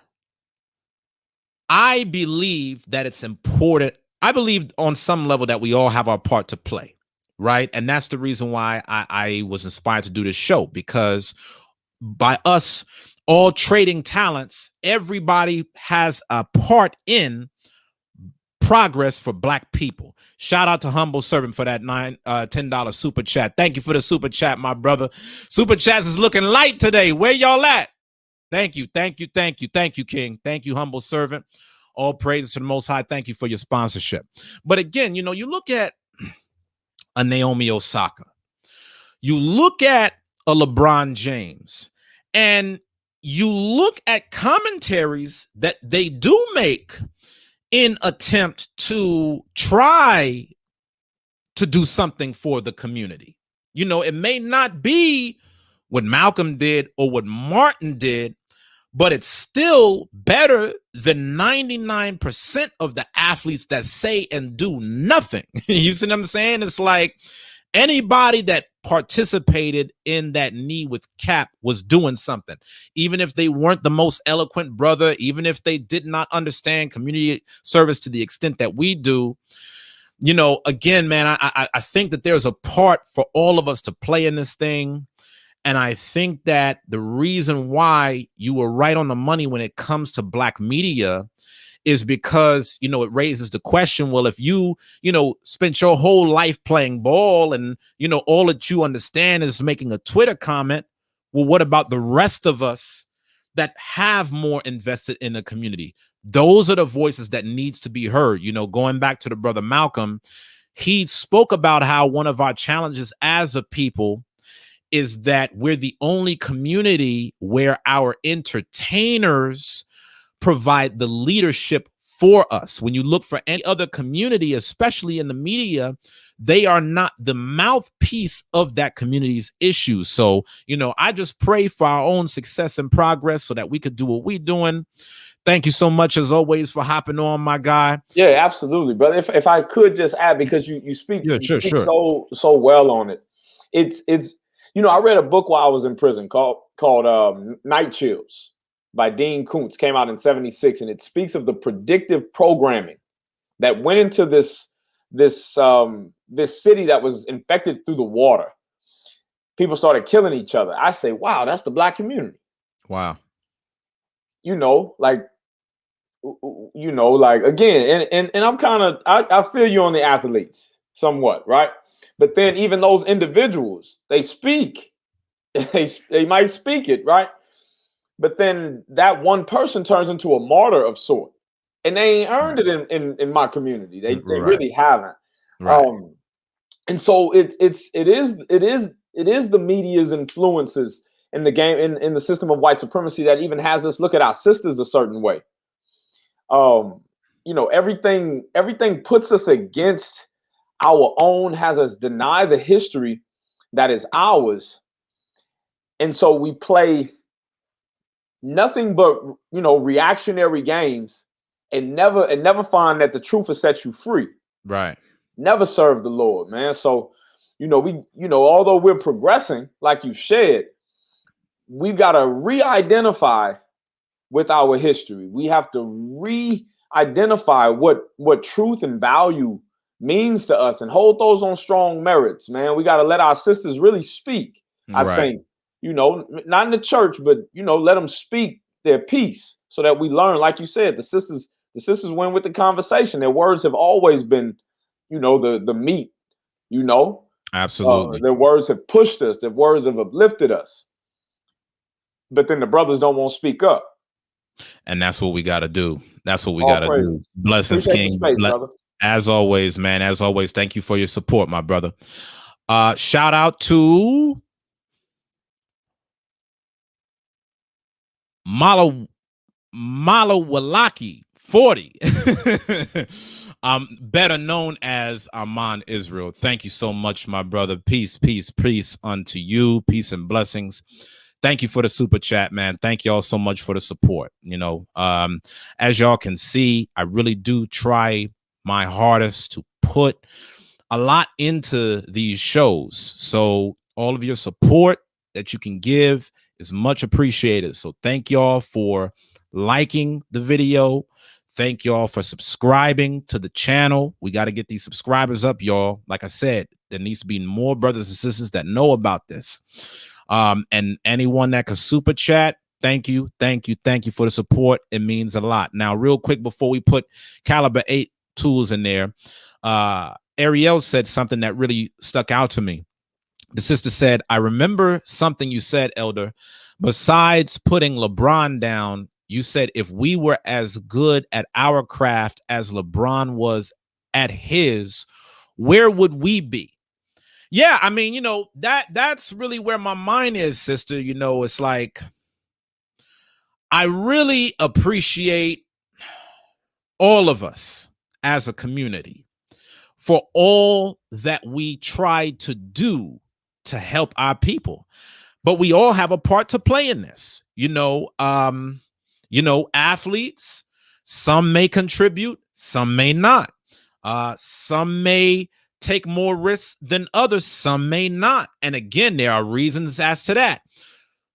believe that it's important. I believe on some level that we all have our part to play, right? And that's the reason why I was inspired to do this show, because by us all trading talents, everybody has a part in progress for black people. Shout out to Humble Servant for that $10 super chat. Thank you for the super chat, my brother. Super chats is looking light today. Where y'all at? Thank you, thank you, thank you, thank you, King. Thank you, Humble Servant. All praises to the Most High. Thank you for your sponsorship. But again, you know, you look at a Naomi Osaka, you look at a LeBron James, and you look at commentaries that they do make in attempt to try to do something for the community. You know, it may not be what Malcolm did or what Martin did, but it's still better than 99% of the athletes that say and do nothing. You see what I'm saying? It's like anybody that participated in that knee with Cap was doing something, even if they weren't the most eloquent brother, even if they did not understand community service to the extent that we do. You know, again, man, I think that there's a part for all of us to play in this thing. And I think that the reason why you were right on the money when it comes to black media is because, you know, it raises the question, well, if you know, spent your whole life playing ball and, you know, all that you understand is making a Twitter comment, well, what about the rest of us that have more invested in the community? Those are the voices that needs to be heard. You know, going back to the brother Malcolm, he spoke about how one of our challenges as a people is that we're the only community where our entertainers provide the leadership for us. When you look for any other community, especially in the media, they are not the mouthpiece of that community's issues. So, you know, I just pray for our own success and progress so that we could do what we're doing. Thank you so much, as always, for hopping on, my guy. Yeah, absolutely, brother. If I could just add, because you speak, sure. so well on it. It's you know, I read a book while I was in prison called Night Chills by Dean Koontz. Came out in '76, and it speaks of the predictive programming that went into this city that was infected through the water. People started killing each other. I say, wow, that's the black community. Wow. You know, like again, and I'm kind of I feel you on the athletes somewhat, right? But then even those individuals, they speak, they might speak it, right? But then that one person turns into a martyr of sort, and they ain't earned it in my community. They really haven't. Right. And so it is the media's influences in the game, in the system of white supremacy, that even has us look at our sisters a certain way. You know, everything puts us against our own, has us deny the history that is ours. And so we play nothing but, reactionary games and never find that the truth will set you free. Right. Never serve the Lord, man. So, although we're progressing, like you shared, we've got to re-identify with our history. We have to re-identify what truth and value means to us and hold those on strong merits, man. We got to let our sisters really speak. I think, not in the church, but let them speak their piece so that we learn. Like you said, the sisters win with the conversation. Their words have always been, the meat, Absolutely. Their words have pushed us, their words have uplifted us. But then the brothers don't want to speak up. And that's what we got to do. That's what we got to do. Blessings, King. Brother. As always, man. As always, thank you for your support, my brother. Shout out to Malawalaki 40. Better known as Armand Israel. Thank you so much, my brother. Peace, peace, peace unto you. Peace and blessings. Thank you for the super chat, man. Thank y'all so much for the support. As y'all can see, I really do try my hardest to put a lot into these shows. So all of your support that you can give is much appreciated. So thank y'all for liking the video. Thank y'all for subscribing to the channel. We got to get these subscribers up, y'all. Like I said, there needs to be more brothers and sisters that know about this. And anyone that can super chat, thank you for the support. It means a lot. Now, real quick, before we put Caliber 8 tools in there, Ariel said something that really stuck out to me. The sister said, I remember something you said, Elder. Besides putting LeBron down, you said if we were as good at our craft as LeBron was at his, where would we be? Yeah, I mean, that's really where my mind is, sister. It's like I really appreciate all of us as a community for all that we try to do to help our people. But we all have a part to play in this. Athletes, some may contribute, some may not. Some may take more risks than others, some may not. And again, there are reasons as to that.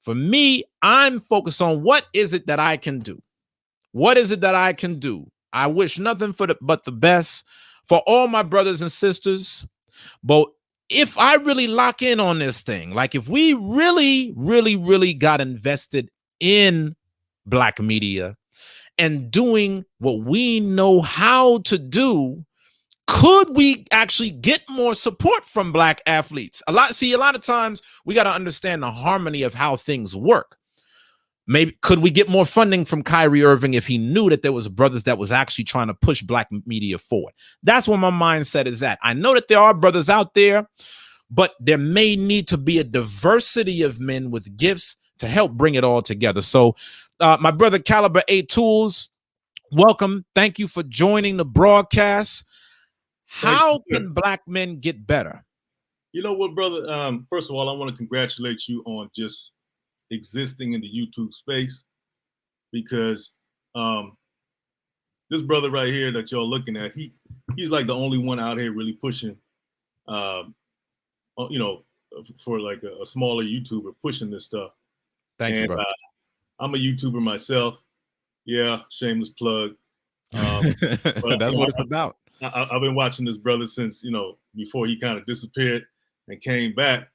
For me, I'm focused on what is it that I can do? What is it that I can do? I wish nothing but the best for all my brothers and sisters. But if I really lock in on this thing, like if we really, really, really got invested in Black media and doing what we know how to do, could we actually get more support from Black athletes? A lot of times we got to understand the harmony of how things work. Maybe could we get more funding from Kyrie Irving if he knew that there was brothers that was actually trying to push Black media forward? That's where my mindset is at. I know that there are brothers out there, but there may need to be a diversity of men with gifts to help bring it all together. So my brother Caliber 8 Tools, welcome. Thank you for joining the broadcast. How can Black men get better? You know what, brother? First of all, I want to congratulate you on just existing in the YouTube space, because this brother right here that y'all looking at, he's like the only one out here really pushing, for like a smaller YouTuber pushing this stuff. Thank you, brother. I'm a YouTuber myself. Yeah, shameless plug. But that's what it's about. I've been watching this brother since, before he kind of disappeared and came back.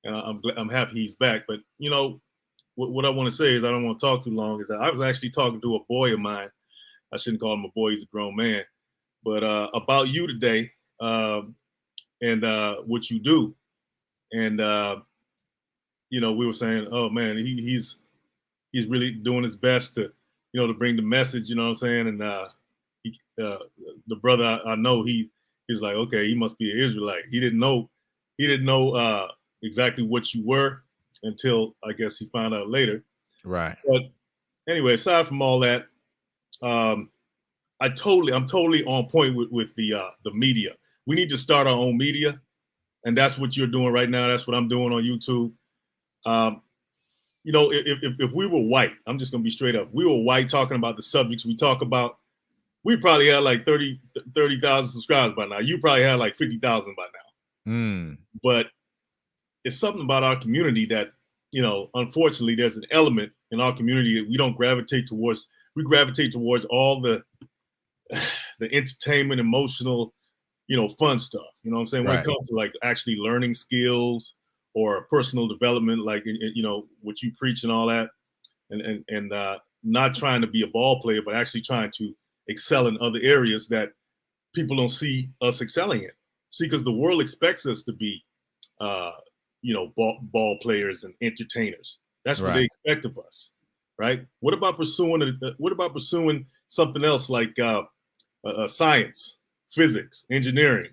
I'm happy he's back. But, what I want to say is, I don't want to talk too long, is that I was actually talking to a boy of mine. I shouldn't call him a boy, he's a grown man. But about you today, and what you do. And, we were saying, oh, man, he's really doing his best to, to bring the message, you know what I'm saying? And the brother I know, he was like, okay, he must be an Israelite. He didn't know exactly what you were until I guess he found out later. Right. But anyway, aside from all that, I'm totally on point with the media. We need to start our own media, and that's what you're doing right now. That's what I'm doing on YouTube. you know, if we were white, I'm just gonna be straight up. We were white talking about the subjects we talk about. We probably had like 30,000 subscribers by now. You probably had like 50,000 by now. But it's something about our community that, you know, unfortunately, there's an element in our community that we don't gravitate towards. We gravitate towards all the entertainment, emotional, you know, fun stuff. You know what I'm saying? When it comes to like actually learning skills or personal development, like, you know, what you preach and all that, and not trying to be a ball player, but actually trying to excel in other areas that people don't see us excelling in. See, because the world expects us to be, you know, ball players and entertainers. That's what they expect of us, right? What about pursuing something else like science, physics, engineering?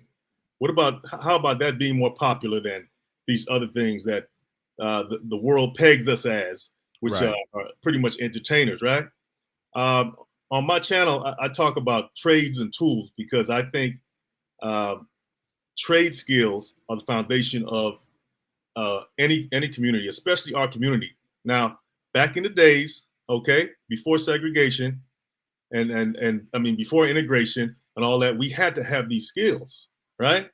How about that being more popular than these other things that the world pegs us as, which are pretty much entertainers, right? On my channel, I talk about trades and tools because I think trade skills are the foundation of any community, especially our community. Now, back in the days, okay, before segregation and I mean before integration and all that, we had to have these skills, right?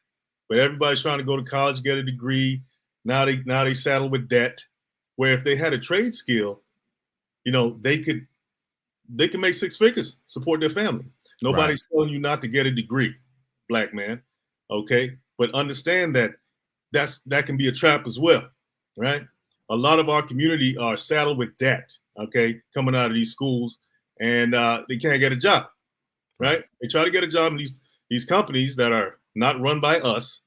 But everybody's trying to go to college, get a degree. Now they saddle with debt. Where if they had a trade skill, you know, they can make six figures, support their family. Nobody's telling you not to get a degree, black man, okay? But understand that that can be a trap as well, right? A lot of our community are saddled with debt, okay, coming out of these schools, and they can't get a job, right? They try to get a job in these companies that are not run by us.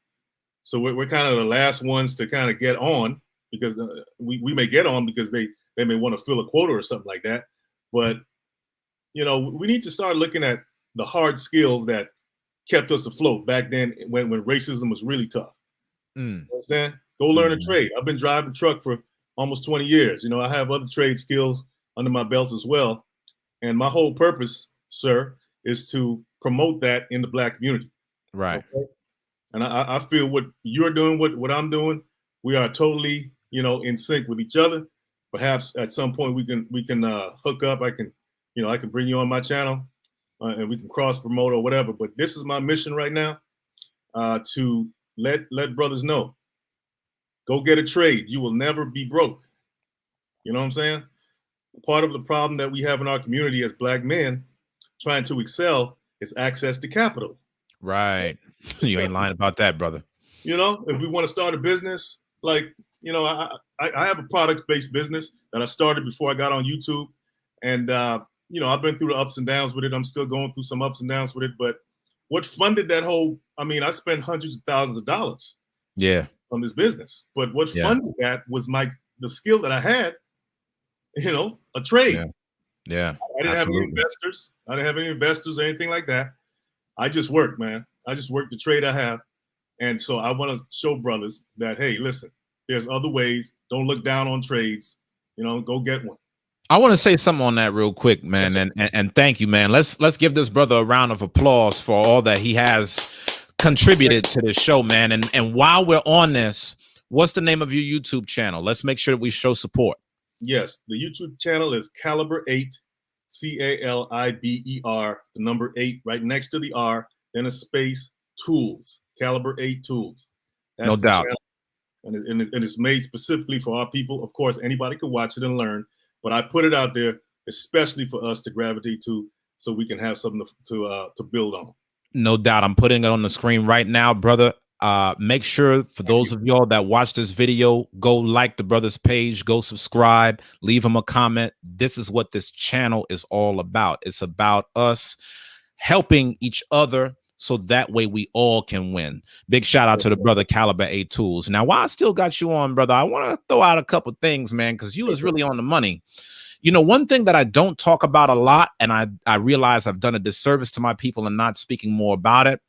So we're kind of the last ones to kind of get on, because we may get on because they may want to fill a quota or something like that. But, you know, we need to start looking at the hard skills that kept us afloat back then when racism was really tough. You understand? Go learn a trade. I've been driving truck for almost 20 years. You know, I have other trade skills under my belt as well. And my whole purpose, sir, is to promote that in the black community. Right. Okay? And I feel what you're doing, what I'm doing, we are totally, you know, in sync with each other. Perhaps at some point we can hook up. I can bring you on my channel and we can cross promote or whatever. But this is my mission right now, to let brothers know, go get a trade. You will never be broke. You know what I'm saying? Part of the problem that we have in our community as black men trying to excel is access to capital. Right. You ain't lying about that, brother. You know, if we want to start a business, like, you know, I have a product-based business that I started before I got on YouTube. And, you know, I've been through the ups and downs with it. I'm still going through some ups and downs with it. But what funded that whole, I mean, I spent hundreds of thousands of dollars on this business. But what funded that was the skill that I had, you know, a trade. Yeah. I didn't have any investors. I didn't have any investors or anything like that. I just worked, man. I just worked the trade I have. And so I want to show brothers that, hey, listen, there's other ways. Don't look down on trades. You know, go get one. I want to say something on that real quick, man. Yes, and thank you, man. Let's give this brother a round of applause for all that he has contributed to this show, man. And while we're on this, what's the name of your YouTube channel? Let's make sure that we show support. Yes, the YouTube channel is Caliber 8, CALIBER, the number 8, right next to the R, then a space, tools, Caliber 8 tools. That's no doubt. And it's made specifically for our people. Of course, anybody can watch it and learn, but I put it out there especially for us to gravitate to, so we can have something to build on. No doubt. I'm putting it on the screen right now, brother. Make sure for those of y'all that watch this video, go like the brother's page, go subscribe, leave him a comment. This is what this channel is all about. It's about us helping each other, so that way we all can win. Big shout out to the brother Caliber 8 Tools. Now, while I still got you on, brother, I want to throw out a couple things, man, because you was really on the money. You know, one thing that I don't talk about a lot, and I realize I've done a disservice to my people and not speaking more about it.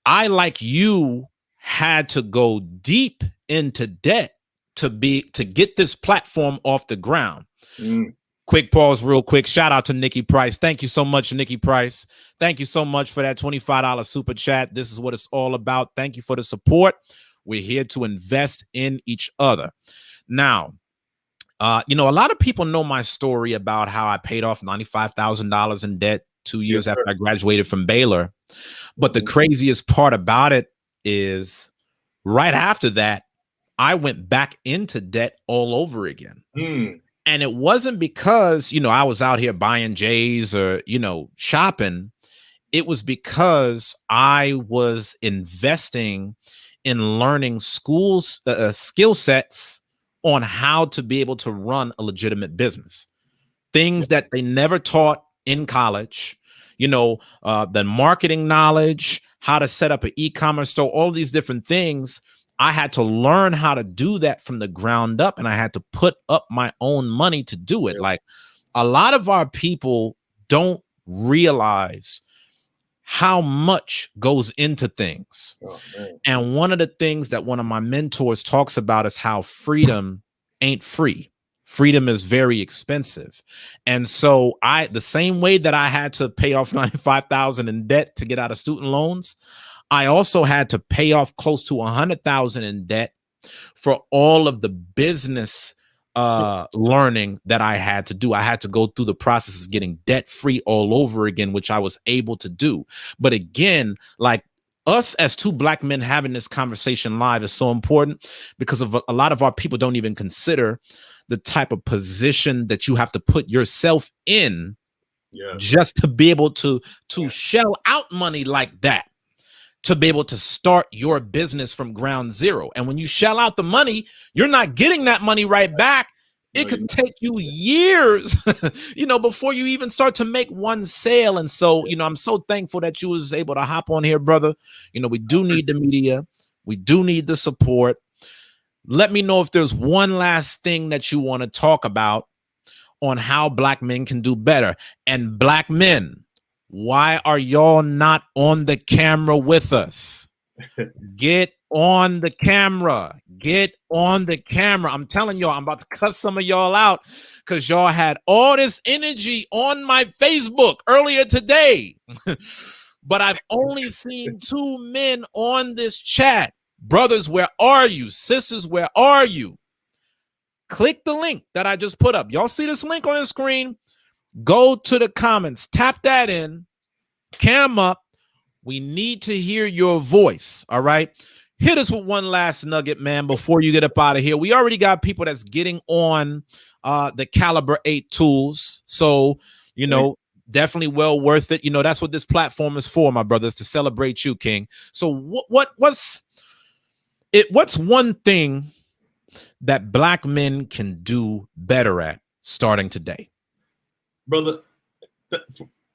I, like you, had to go deep into debt to get this platform off the ground. Quick pause real quick. Shout out to Nikki Price. Thank you so much, Nikki Price. Thank you so much for that $25 super chat. This is what it's all about. Thank you for the support. We're here to invest in each other. Now, You know, a lot of people know my story about how I paid off $95,000 in debt 2 years after I graduated from Baylor. But the craziest part about it is right after that, I went back into debt all over again. And it wasn't because, you know, I was out here buying J's or, you know, shopping. It was because I was investing in learning schools, skill sets on how to be able to run a legitimate business. Things that they never taught in college, you know, the marketing knowledge, how to set up an e-commerce store, all these different things. I had to learn how to do that from the ground up, and I had to put up my own money to do it. Like a lot of our people don't realize how much goes into things. And one of the things that one of my mentors talks about is how freedom ain't free. Freedom is very expensive. And so the same way that I had to pay off $95,000 in debt to get out of student loans, I also had to pay off close to $100,000 in debt for all of the business learning that I had to do. I had to go through the process of getting debt free all over again, which I was able to do. But again, like us as two Black men having this conversation live is so important because of a lot of our people don't even consider the type of position that you have to put yourself in just to be able to shell out money like that, to be able to start your business from ground zero. And when you shell out the money, you're not getting that money right back. It could take you years, you know, before you even start to make one sale. And so, you know, I'm so thankful that you was able to hop on here, brother. You know, we do need the media. We do need the support. Let me know if there's one last thing that you want to talk about on how Black men can do better. And Black men, why are y'all not on the camera with us? Get on the camera. Get on the camera. I'm telling y'all, I'm about to cut some of y'all out because y'all had all this energy on my Facebook earlier today. But I've only seen 2 men on this chat. Brothers, where are you? Sisters, where are you? Click the link that I just put up. Y'all see this link on the screen? Go to the comments. Tap that in. Cam up. We need to hear your voice. All right. Hit us with one last nugget, man, before you get up out of here. We already got people that's getting on the Caliber 8 tools. So, you know, definitely well worth it. You know, that's what this platform is for, my brothers, to celebrate you, King. So what's one thing that Black men can do better at starting today? Brother,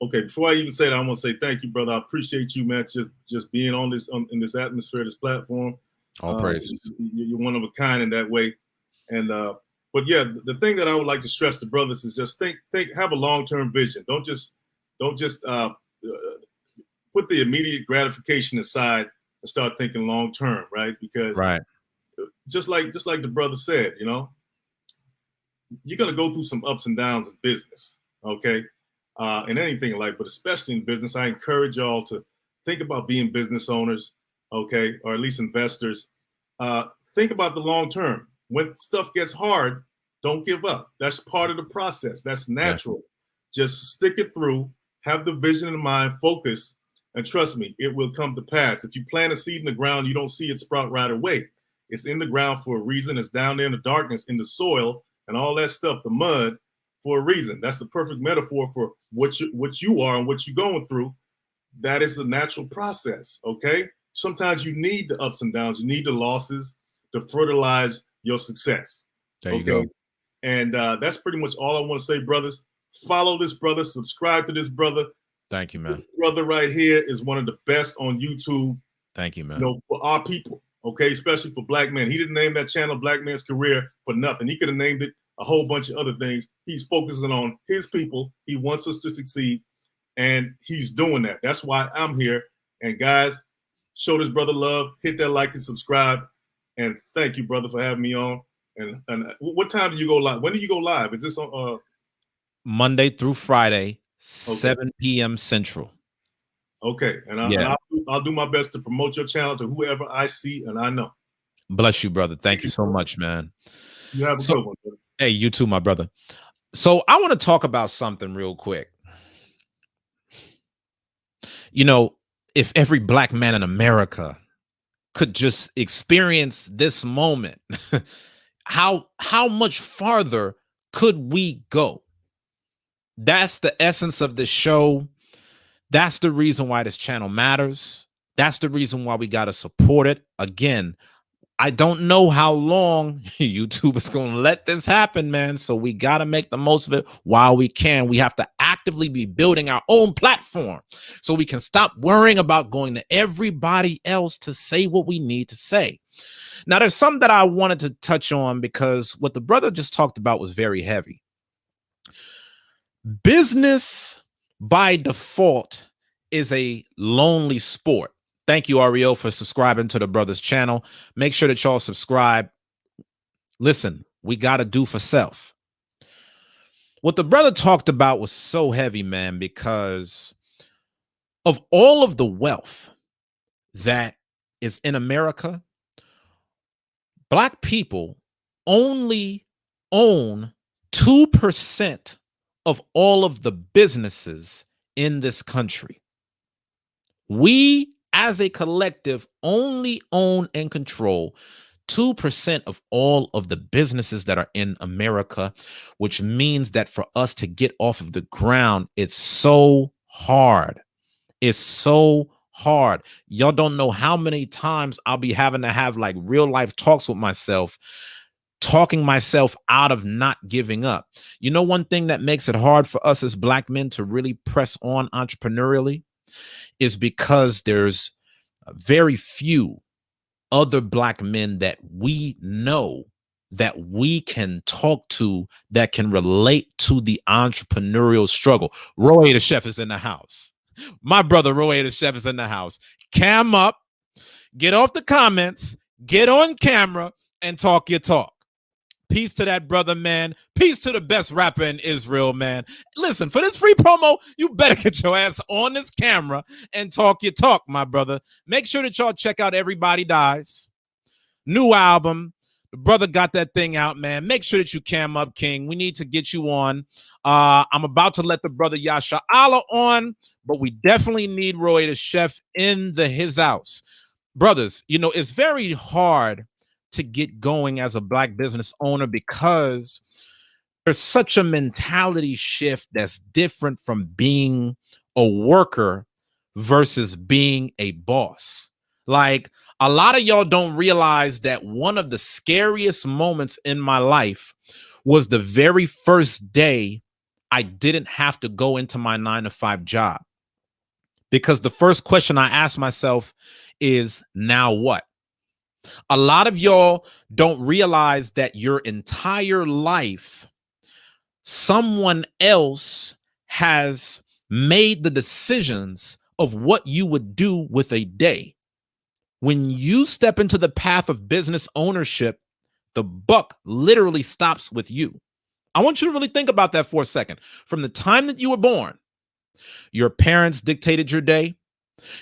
okay, before I even say that, I want to say thank you, brother. I appreciate you, man, just being on this in this atmosphere, this platform. All praises. You're one of a kind in that way. And but yeah, the thing that I would like to stress to brothers is just think, have a long-term vision. Don't just put the immediate gratification aside and start thinking long-term, right? Because just like the brother said, you know, you're gonna go through some ups and downs in business, okay? In anything in life, but especially in business, I encourage y'all to think about being business owners, okay, or at least investors. Think about the long term. When stuff gets hard, don't give up. That's part of the process. That's natural. Just stick it through, have the vision in mind, focus, and trust me, it will come to pass. If you plant a seed in the ground, you don't see it sprout right away. It's in the ground for a reason. It's down there in the darkness, in the soil, and all that stuff, the mud, for a reason. That's the perfect metaphor for what you are and what you're going through. That is a natural process, okay? Sometimes you need the ups and downs. You need the losses to fertilize your success. There you go. And that's pretty much all I want to say, brothers. Follow this brother. Subscribe to this brother. Thank you, man. This brother right here is one of the best on YouTube. Thank you, man. You know, for our people, okay? Especially for Black men. He didn't name that channel Black Man's Career for nothing. He could have named it a whole bunch of other things. He's focusing on his people. He wants us to succeed, and he's doing that. That's why I'm here. And guys, show this brother love. Hit that like and subscribe. And thank you, brother, for having me on. And what time do you go live? When do you go live? Is this on Monday through Friday, 7 p.m. Central. Okay, and I'll do my best to promote your channel to whoever I see and I know. Bless you, brother. Thank you so much, man. You have a good one, brother. Hey, you too, my brother. So I want to talk about something real quick. You know, if every black man in America could just experience this moment, how much farther could we go? That's the essence of the show. That's the reason why this channel matters. That's the reason why we got to support it. Again, I don't know how long YouTube is going to let this happen, man. So we got to make the most of it while we can. We have to actively be building our own platform so we can stop worrying about going to everybody else to say what we need to say. Now, there's some that I wanted to touch on because what the brother just talked about was very heavy. Business by default is a lonely sport. Thank you, Ariel, for subscribing to the brother's channel. Make sure that y'all subscribe. Listen, we got to do for self. What the brother talked about was so heavy, man, because of all of the wealth that is in America, black people only own 2% of all of the businesses in this country. We, as a collective, only own and control 2% of all of the businesses that are in America, which means that for us to get off of the ground, it's so hard. It's so hard. Y'all don't know how many times I'll be having to have like real life talks with myself, talking myself out of not giving up. You know, one thing that makes it hard for us as black men to really press on entrepreneurially is because there's very few other black men that we know that we can talk to that can relate to the entrepreneurial struggle. Roy the Chef is in the house. My brother Roy the Chef is in the house. Cam up, get off the comments, get on camera, and talk your talk. Peace to that brother, man. Peace to the best rapper in Israel, man. Listen, for this free promo, you better get your ass on this camera and talk your talk, my brother. Make sure that y'all check out Everybody Dies. New album. The brother got that thing out, man. Make sure that you cam up, King. We need to get you on. I'm about to let the brother Yasha Allah on, but we definitely need Roy the Chef in his house. Brothers, you know, it's very hard to get going as a black business owner because there's such a mentality shift that's different from being a worker versus being a boss. Like, a lot of y'all don't realize that one of the scariest moments in my life was the very first day I didn't have to go into my 9-to-5 job. Because the first question I asked myself is, now what? A lot of y'all don't realize that your entire life, someone else has made the decisions of what you would do with a day. When you step into the path of business ownership, the buck literally stops with you. I want you to really think about that for a second. From the time that you were born, your parents dictated your day.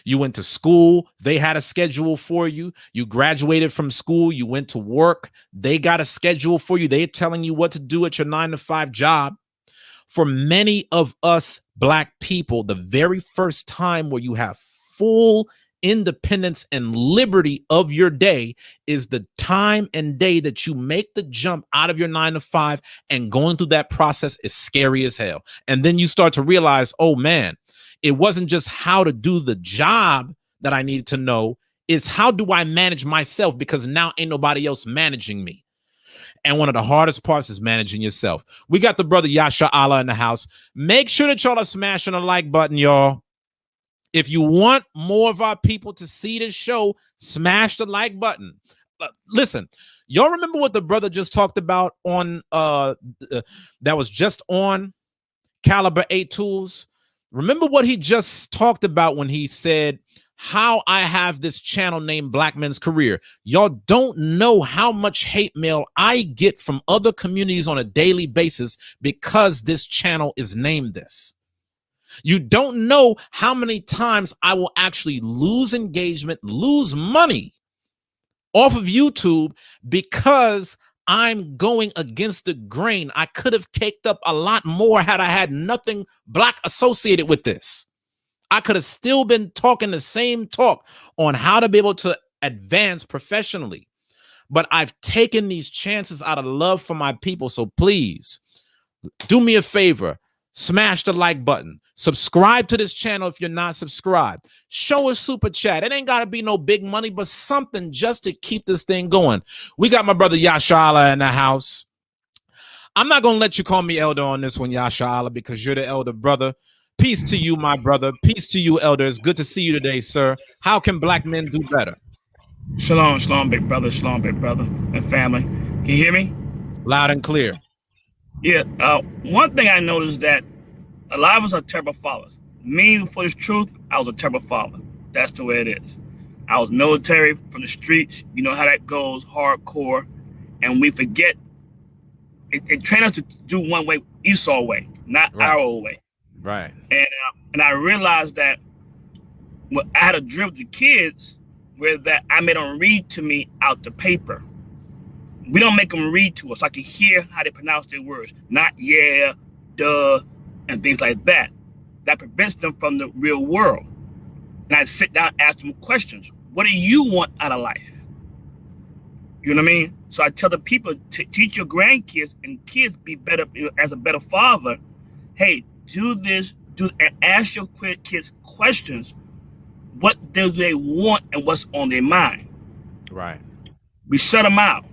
You went to school. They had a schedule for you. You graduated from school. You went to work. They got a schedule for you. They're telling you what to do at your 9-to-5 job. For many of us black people, the very first time where you have full independence and liberty of your day is the time and day that you make the jump out of your 9-to-5, and going through that process is scary as hell. And then you start to realize, oh man, it wasn't just how to do the job that I needed to know, it's how do I manage myself, because now ain't nobody else managing me. And one of the hardest parts is managing yourself. We got the brother Yasha Allah in the house. Make sure that y'all are smashing the like button, y'all. If you want more of our people to see this show, smash the like button. Listen, y'all remember what the brother just talked about on that was just on Caliber 8 Tools? Remember what he just talked about when he said how I have this channel named Black Men's Career. Y'all don't know how much hate mail I get from other communities on a daily basis because this channel is named this. You don't know how many times I will actually lose engagement, lose money off of YouTube because I'm going against the grain. I could have caked up a lot more had I had nothing black associated with this. I could have still been talking the same talk on how to be able to advance professionally. But I've taken these chances out of love for my people. So please do me a favor. Smash the like button. Subscribe to this channel if you're not subscribed. Show a super chat. It ain't got to be no big money, but something just to keep this thing going. We got my brother Yasha in the house. I'm not going to let you call me elder on this one, Yasha, because you're the elder brother. Peace to you, my brother. Peace to you, elder. It's good to see you today, sir. How can black men do better? Shalom, shalom, big brother, and family. Can you hear me? Loud and clear. Yeah. One thing I noticed that a lot of us are terrible fathers. Me, for this truth, I was a terrible father. That's the way it is. I was military from the streets. You know how that goes, hardcore, and we forget. It trained us to do one way, Esau way, not our old way. Right. And I realized that when I had to drill with the kids, where that I made them read to me out the paper. We don't make them read to us. So I can hear how they pronounce their words, not yeah, duh, and things like that. That prevents them from the real world. And I sit down and ask them questions. What do you want out of life? You know what I mean? So I tell the people to teach your grandkids and kids be better as a better father. Hey, do this, and ask your kids questions. What do they want and what's on their mind? Right. We shut them out.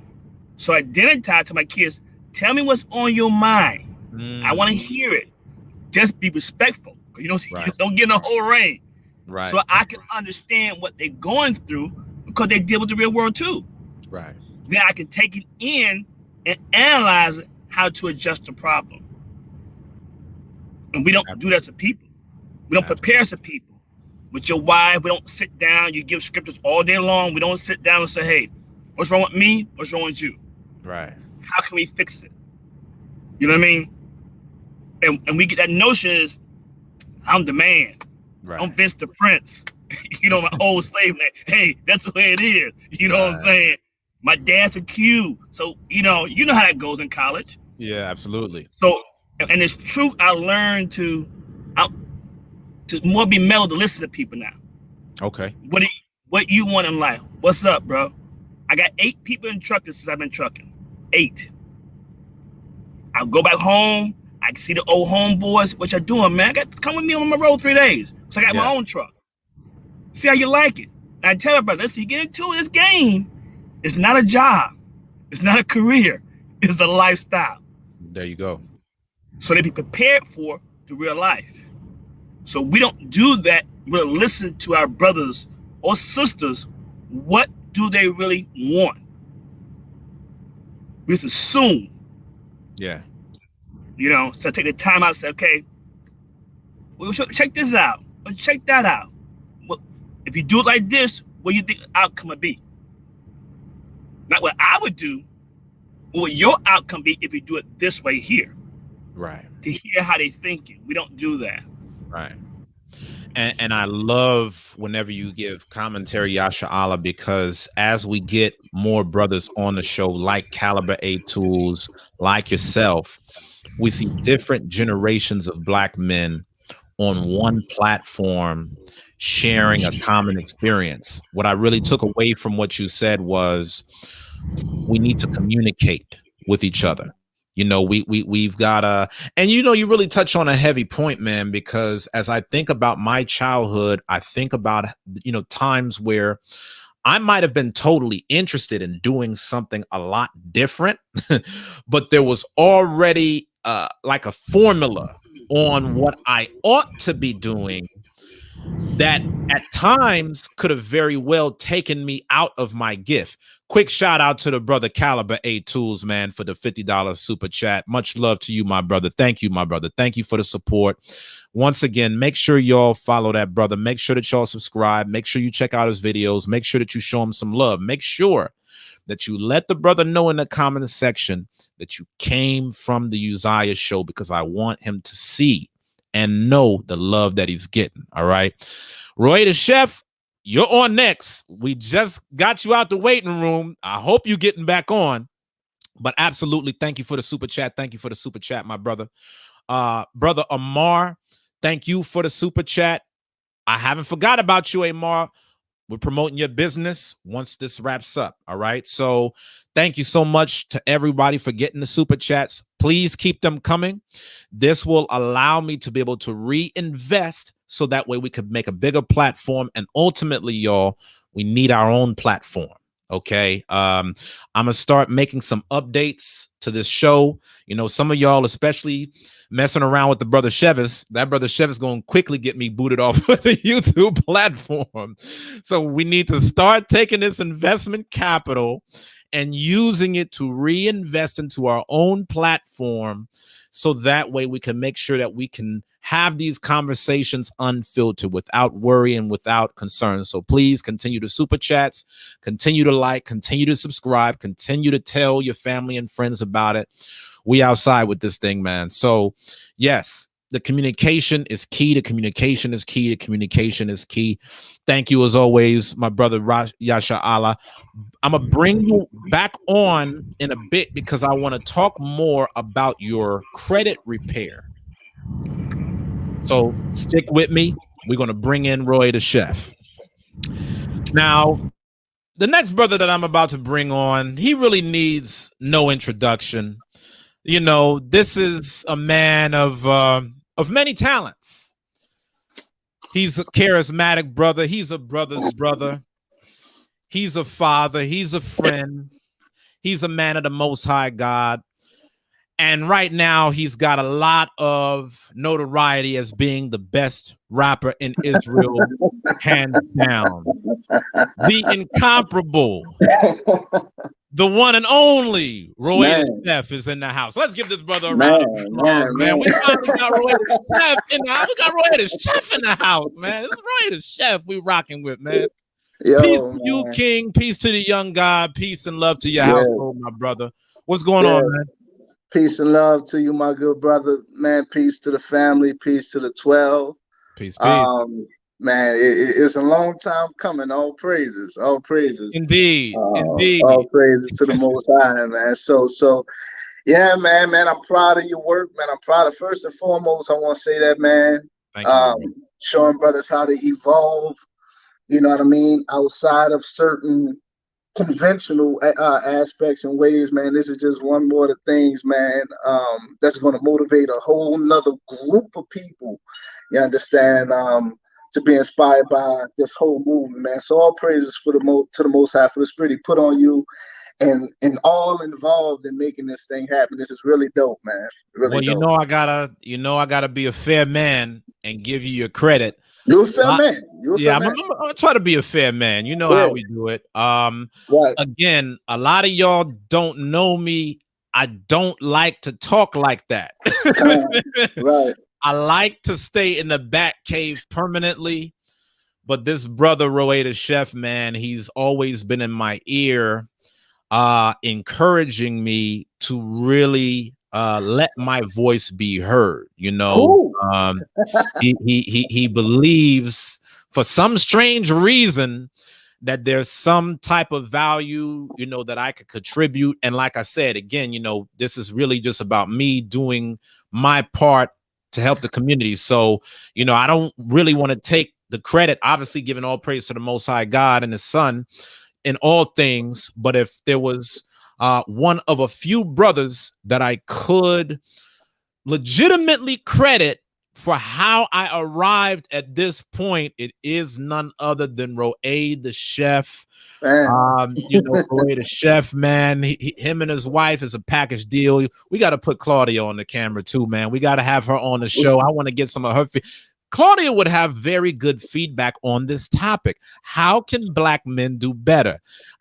So at dinner time to my kids, tell me what's on your mind. I want to hear it. Just be respectful. You don't get in a whole reign. Right. So I can understand what they're going through because they deal with the real world too. Right. Then I can take it in and analyze it, how to adjust the problem. And we don't do that to people. We don't prepare to people. With your wife, we don't sit down. You give scriptures all day long. We don't sit down and say, hey, what's wrong with me? What's wrong with you? Right. How can we fix it? You know what I mean? And we get that notion is, I'm the man. Right. I'm Vince the Prince. My old slave name. Hey, that's the way it is. You know what I'm saying? My dad's a Q. So, you know how that goes in college. Yeah, absolutely. So, and it's true, I learned to more be mellow to listen to people now. Okay. What you want in life? What's up, bro? I got 8 people in trucking since I've been trucking. 8. I'll go back home. I can see the old homeboys. What y'all doing, man? I got to come with me on my road 3 days. So I got my own truck. See how you like it. And I tell everybody, listen, you get into this game. It's not a job. It's not a career. It's a lifestyle. There you go. So they be prepared for the real life. So we don't do that. We don't listen to our brothers or sisters. What do they really want? We just assume. Yeah. So take the time out and say, okay, well, check this out. Or check that out. Well, if you do it like this, what do you think the outcome would be? Not what I would do, but what your outcome be if you do it this way here. Right. To hear how they thinking. We don't do that. Right. And I love whenever you give commentary, Yasha Allah, because as we get more brothers on the show, like Caliber A Tools, like yourself, we see different generations of black men on one platform sharing a common experience. What I really took away from what you said was we need to communicate with each other. We've got and you really touch on a heavy point, man, because as I think about my childhood, I think about, times where I might have been totally interested in doing something a lot different, but there was already like a formula on what I ought to be doing that at times could have very well taken me out of my gift. Quick shout out to the brother Caliber A Tools, man, for the $50 super chat. Much love to you, my brother. Thank you, my brother. Thank you for the support. Once again, make sure y'all follow that brother. Make sure that y'all subscribe. Make sure you check out his videos. Make sure that you show him some love. Make sure that you let the brother know in the comment section that you came from the Uzziah show, because I want him to see and know the love that he's getting. All right. Roy the Chef, you're on next. We just got you out the waiting room. I hope you're getting back on. But absolutely, thank you for the super chat. Thank you for the super chat, my brother. Brother Amar, thank you for the super chat. I haven't forgot about you, Amar. We're promoting your business once this wraps up. All right. So thank you so much to everybody for getting the super chats. Please keep them coming. This will allow me to be able to reinvest so that way we could make a bigger platform. And ultimately, y'all, we need our own platform. Okay. I'm gonna start making some updates to this show. You know, some of y'all, especially messing around with the brother Chevis, that brother Chevis gonna quickly get me booted off of the YouTube platform. So we need to start taking this investment capital and using it to reinvest into our own platform, so that way we can make sure that we can have these conversations unfiltered, without worry and without concern. So please continue to super chats, continue to like, continue to subscribe, continue to tell your family and friends about it. We outside with this thing, man. So yes, the communication is key. The communication is key. The communication is key. Thank you as always, my brother Yasha Allah. I'm gonna bring you back on in a bit because I want to talk more about your credit repair. So stick with me. We're going to bring in Roy the Chef. Now, the next brother that I'm about to bring on, he really needs no introduction. You know, this is a man of many talents. He's a charismatic brother. He's a brother's brother. He's a father. He's a friend. He's a man of the Most High God. And right now, he's got a lot of notoriety as being the best rapper in Israel, hands down. The incomparable, the one and only Roy the Chef is in the house. Let's give this brother a round of applause, man. We finally got Roy the Chef in the house. We got Roy the Chef in the house, man. This is Roy the Chef we rocking with, man. Yo, peace to you, King. Peace to the young God. Peace and love to your household, my brother. What's going on, man? Peace and love to you, my good brother. Man, peace to the family. Peace to the 12. Peace, man, it's a long time coming. All praises. All praises. Indeed. Indeed. All praises to the Most High, man. So, yeah, man, I'm proud of your work, man. I'm proud of, first and foremost, I want to say that, man. Thank you, showing brothers how to evolve, you know what I mean, outside of certain conventional aspects and ways, man. This is just one more of the things, man, that's going to motivate a whole nother group of people, you understand, to be inspired by this whole movement, man. So all praises for to the Most High for the spirit he put on you and all involved in making this thing happen. This is really dope, man. Really well, dope. I gotta be a fair man and give you your credit. You're a fair man. I'm gonna try to be a fair man. You know how we do it. Right. Again, a lot of y'all don't know me. I don't like to talk like that. Right. I like to stay in the back cave permanently. But this brother Roy the Chef, man, he's always been in my ear, encouraging me to really let my voice be heard. You know, he believes for some strange reason that there's some type of value, you know, that I could contribute. And like I said, again, you know, this is really just about me doing my part to help the community. So, you know, I don't really want to take the credit, obviously giving all praise to the Most High God and his son in all things. But if there was one of a few brothers that I could legitimately credit for how I arrived at this point, it is none other than Roy the Chef. You know, Roy the Chef, man, him and his wife is a package deal. We got to put Claudia on the camera too, man. We got to have her on the show. I want to get some of her Claudia would have very good feedback on this topic. How can black men do better?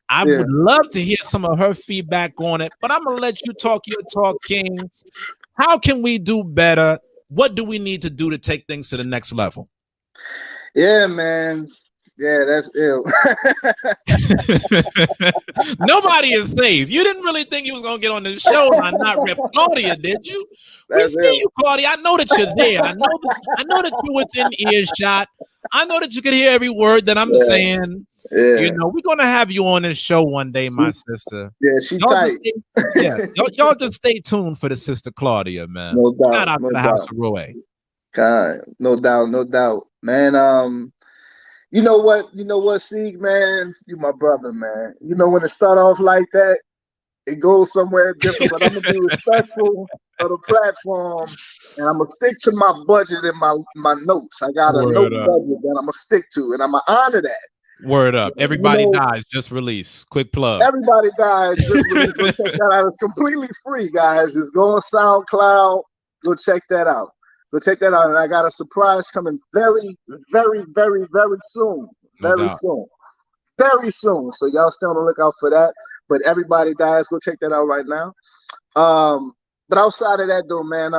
I would love to hear some of her feedback on it, but I'm going to let you talk your talk, King. How can we do better? What do we need to do to take things to the next level? Yeah, man. Yeah, that's ill. Nobody is safe. You didn't really think you was gonna get on the show and not rep Claudia, did you? We That's see ill. you, Claudia. I know that you're there. I know that you're within earshot. I know that you can hear every word that I'm saying. Yeah. You know, we're gonna have you on this show one day, my sister. Yeah, she Y'all tight. y'all just stay tuned for the sister Claudia, man. No doubt. Shout out no to the doubt. House of Roy. God, no doubt, man. You know what, Sieg, man, you my brother, man. You know, when it start off like that, it goes somewhere different. But I'm gonna be respectful of the platform, and I'm gonna stick to my budget and my notes. I got a note budget that I'm gonna stick to, and I'm gonna honor that. Word up. Everybody Dies just released. Quick plug. Everybody Dies just released. Go check that out. It's completely free, guys. Just go on SoundCloud. Go check that out. Go check that out. And I got a surprise coming very, very, very, very soon. Very soon. So y'all stay on the lookout for that. But Everybody Dies. Go check that out right now. But outside of that, though, man,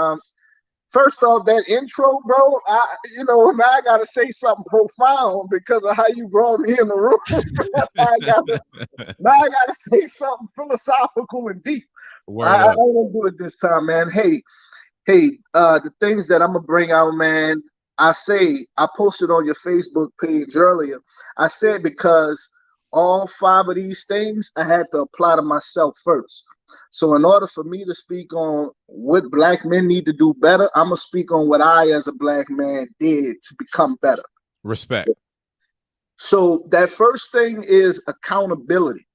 first off, that intro, bro, now I gotta say something profound because of how you brought me in the room. now I gotta say something philosophical and deep. I don't do it this time, man. Hey, the things that I'm gonna bring out, man. I posted on your Facebook page earlier. I said because all 5 of these things I had to apply to myself first. So in order for me to speak on what black men need to do better, I'm going to speak on what I as a black man did to become better. Respect. So that first thing is accountability.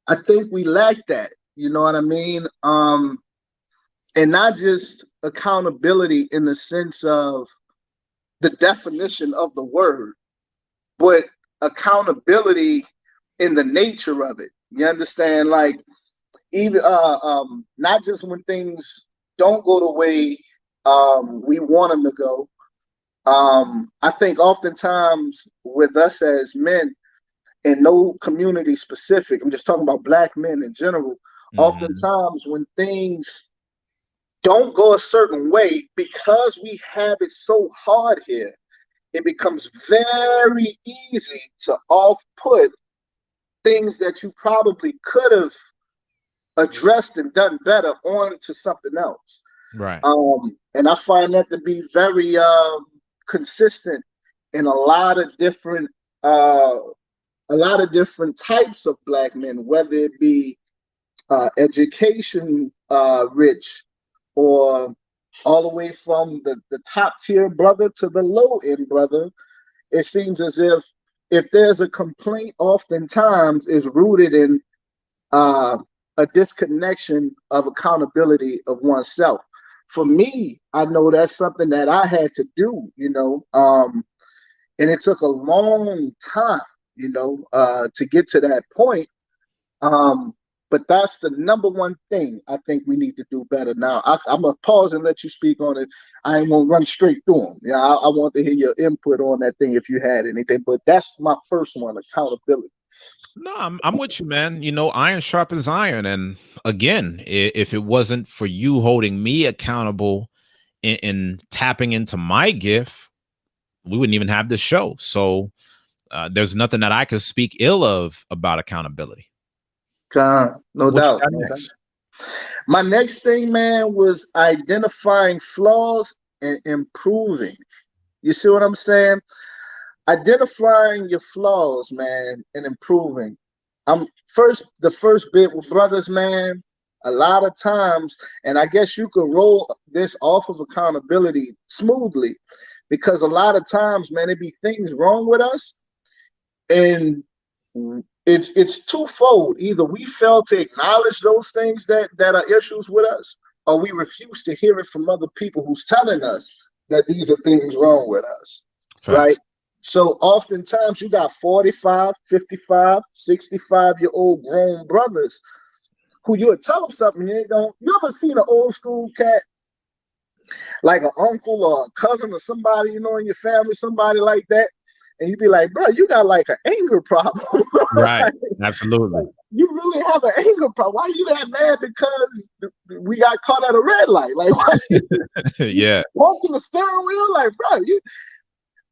I think we lack that. You know what I mean? And not just accountability in the sense of the definition of the word, but accountability in the nature of it. You understand? Like, even not just when things don't go the way we want them to go. I think oftentimes with us as men, and no community specific, I'm just talking about black men in general, oftentimes when things don't go a certain way, because we have it so hard here, it becomes very easy to off-put things that you probably could have addressed and done better on to something else. Right. And I find that to be very consistent in a lot of different types of black men, whether it be education rich, or all the way from the top tier brother to the low end brother. It seems as if there's a complaint, oftentimes is rooted in a disconnection of accountability of oneself. For me, I know that's something that I had to do, and it took a long time, to get to that point. But that's the number one thing I think we need to do better. Now, I'm going to pause and let you speak on it. I ain't going to run straight through them. Yeah, I want to hear your input on that thing if you had anything. But that's my first one, accountability. No, I'm with you, man. Iron sharpens iron. And again, if it wasn't for you holding me accountable in tapping into my gift, we wouldn't even have this show. So there's nothing that I could speak ill of about accountability. No doubt. My next thing, man, was identifying flaws and improving. You see what I'm saying? Identifying your flaws, man, and improving. The first bit with brothers, man, a lot of times, and I guess you could roll this off of accountability smoothly, because a lot of times, man, it be things wrong with us, and it's twofold. Either we fail to acknowledge those things that are issues with us, or we refuse to hear it from other people who's telling us that these are things wrong with us. Facts. Right? So oftentimes you got 45, 55, 65-year-old grown brothers who you'll tell them something they don't. You ever seen an old school cat, like an uncle or a cousin or somebody, in your family, somebody like that? And you'd be like, bro, you got like an anger problem. Right. Absolutely. You really have an anger problem. Why are you that mad? Because we got caught at a red light. Like, why yeah. Punching the steering wheel? Like, bro,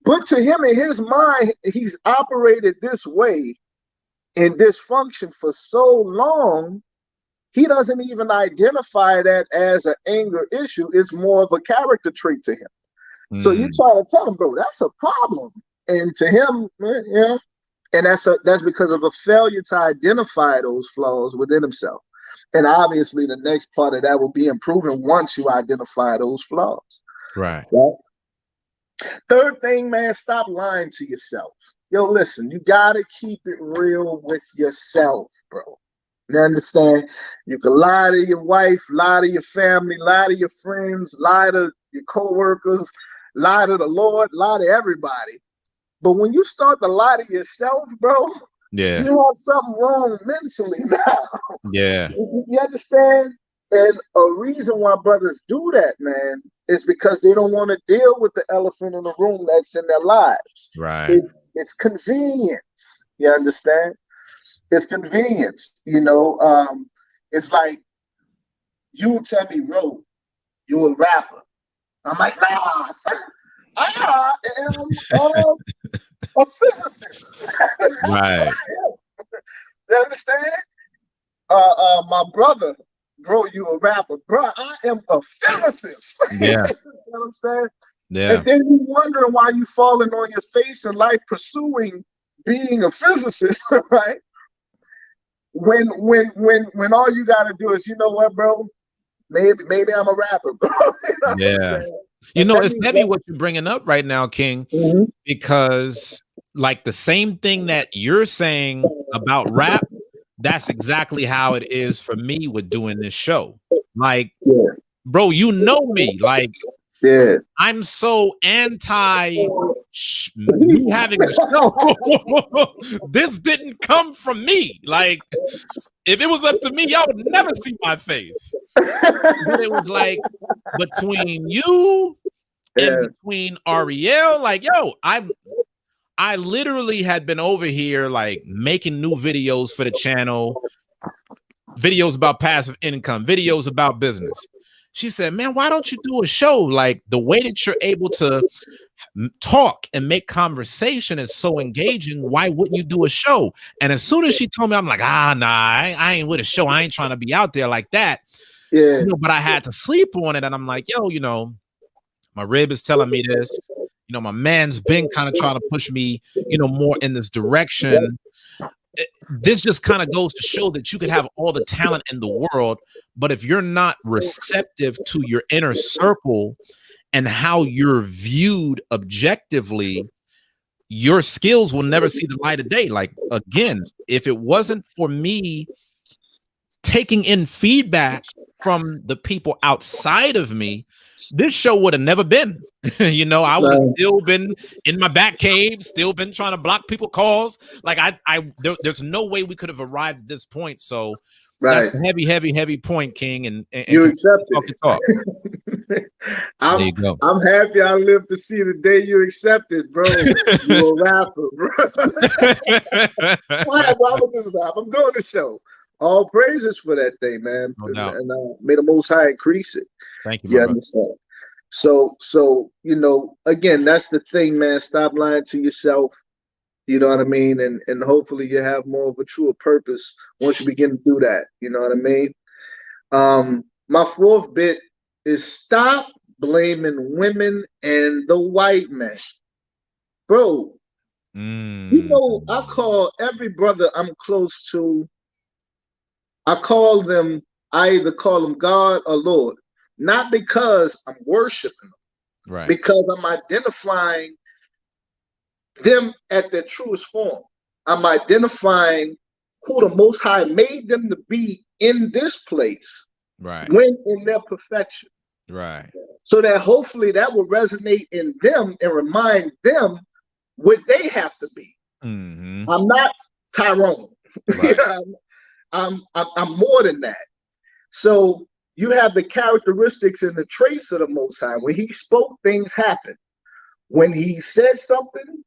But to him, in his mind, he's operated this way in dysfunction for so long, he doesn't even identify that as an anger issue. It's more of a character trait to him. So you try to tell him, bro, that's a problem. And to him, yeah, and that's because of a failure to identify those flaws within himself. And obviously, the next part of that will be improving once you identify those flaws. Right. Third thing, man, stop lying to yourself. Yo, listen, you gotta keep it real with yourself, bro. You understand? You can lie to your wife, lie to your family, lie to your friends, lie to your co-workers, lie to the Lord, lie to everybody. But when you start to lie to yourself, bro, Yeah. you have something wrong mentally now. Yeah. You understand? And a reason why brothers do that, man, is because they don't want to deal with the elephant in the room that's in their lives. Right. It's convenience. You understand? It's convenience. It's like you would tell me, Ro, you a rapper. I'm like, nah, son. I am a physicist. Right. You understand? My brother, bro, you a rapper. Bro, I am a physicist. Yeah. You know what I'm saying? Yeah. And then you wondering why you falling on your face in life pursuing being a physicist, right? When all you gotta do is, you know what, bro? Maybe I'm a rapper, bro. Yeah. You know, it's heavy what you're bringing up right now, King, because like the same thing that you're saying about rap, that's exactly how it is for me with doing this show. Like, bro, you know me. Like, I'm so anti me having a show. This didn't come from me. Like, if it was up to me, y'all would never see my face. But it was like between you and between Ariel, like, yo, I literally had been over here like making new videos for the channel, videos about passive income, videos about business. She said, man, why don't you do a show? Like the way that you're able to talk and make conversation is so engaging. Why wouldn't you do a show? And as soon as she told me, I'm like, nah, I ain't with a show. I ain't trying to be out there like that. Yeah. But I had to sleep on it. And I'm like, yo, my rib is telling me this. My man's been kind of trying to push me, more in this direction. This just kind of goes to show that you could have all the talent in the world, but if you're not receptive to your inner circle and how you're viewed objectively, your skills will never see the light of day. Like, again, if it wasn't for me taking in feedback from the people outside of me, this show would have never been. I would have still been in my back cave, still been trying to block people calls. Like there's no way we could have arrived at this point. So that's a heavy point, King. And you accept it. Talk. There you go. I'm happy I live to see the day you accept it, bro. You a rapper, bro. Why would this rap? I'm doing the show. All praises for that thing, man. No. And may the Most High increase it. Thank you. You understand? So again, that's the thing, man. Stop lying to yourself. You know what I mean? And hopefully you have more of a truer purpose once you begin to do that. You know what I mean? My fourth bit is stop blaming women and the white man. Bro, I call every brother I'm close to, I either call them God or Lord. Not because I'm worshiping them, right? Because I'm identifying them at their truest form. I'm identifying who the Most High made them to be in this place, right? When in their perfection, right? So that hopefully that will resonate in them and remind them what they have to be. Mm-hmm. I'm not Tyrone. Right. I'm more than that. So you have the characteristics and the traits of the Most High. When he spoke, things happened. When he said something,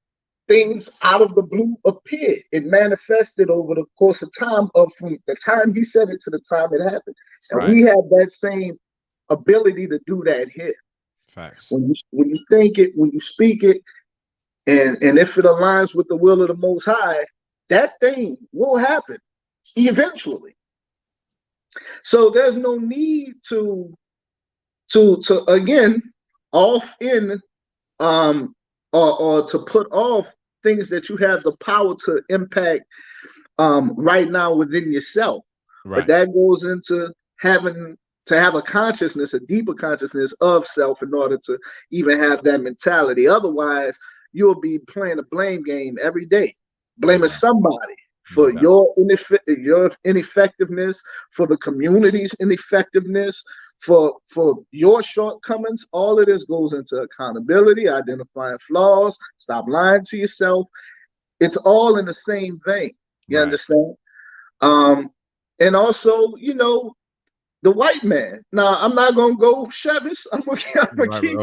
things out of the blue appeared. It manifested over the course of time, from the time he said it to the time it happened. And we have that same ability to do that here. Facts. When you think it, when you speak it, And if it aligns with the will of the Most High, that thing will happen eventually. So there's no need to again off in or to put off things that you have the power to impact right now within yourself. Right. But that goes into having to have a consciousness, a deeper consciousness of self in order to even have that mentality. Otherwise, you'll be playing a blame game every day, blaming somebody for your ineffectiveness, for the community's ineffectiveness, for your shortcomings. All of this goes into accountability, identifying flaws, stop lying to yourself. It's all in the same vein. You understand? And also, you know, the white man. Now, I'm not gonna go Chevis. I'm gonna keep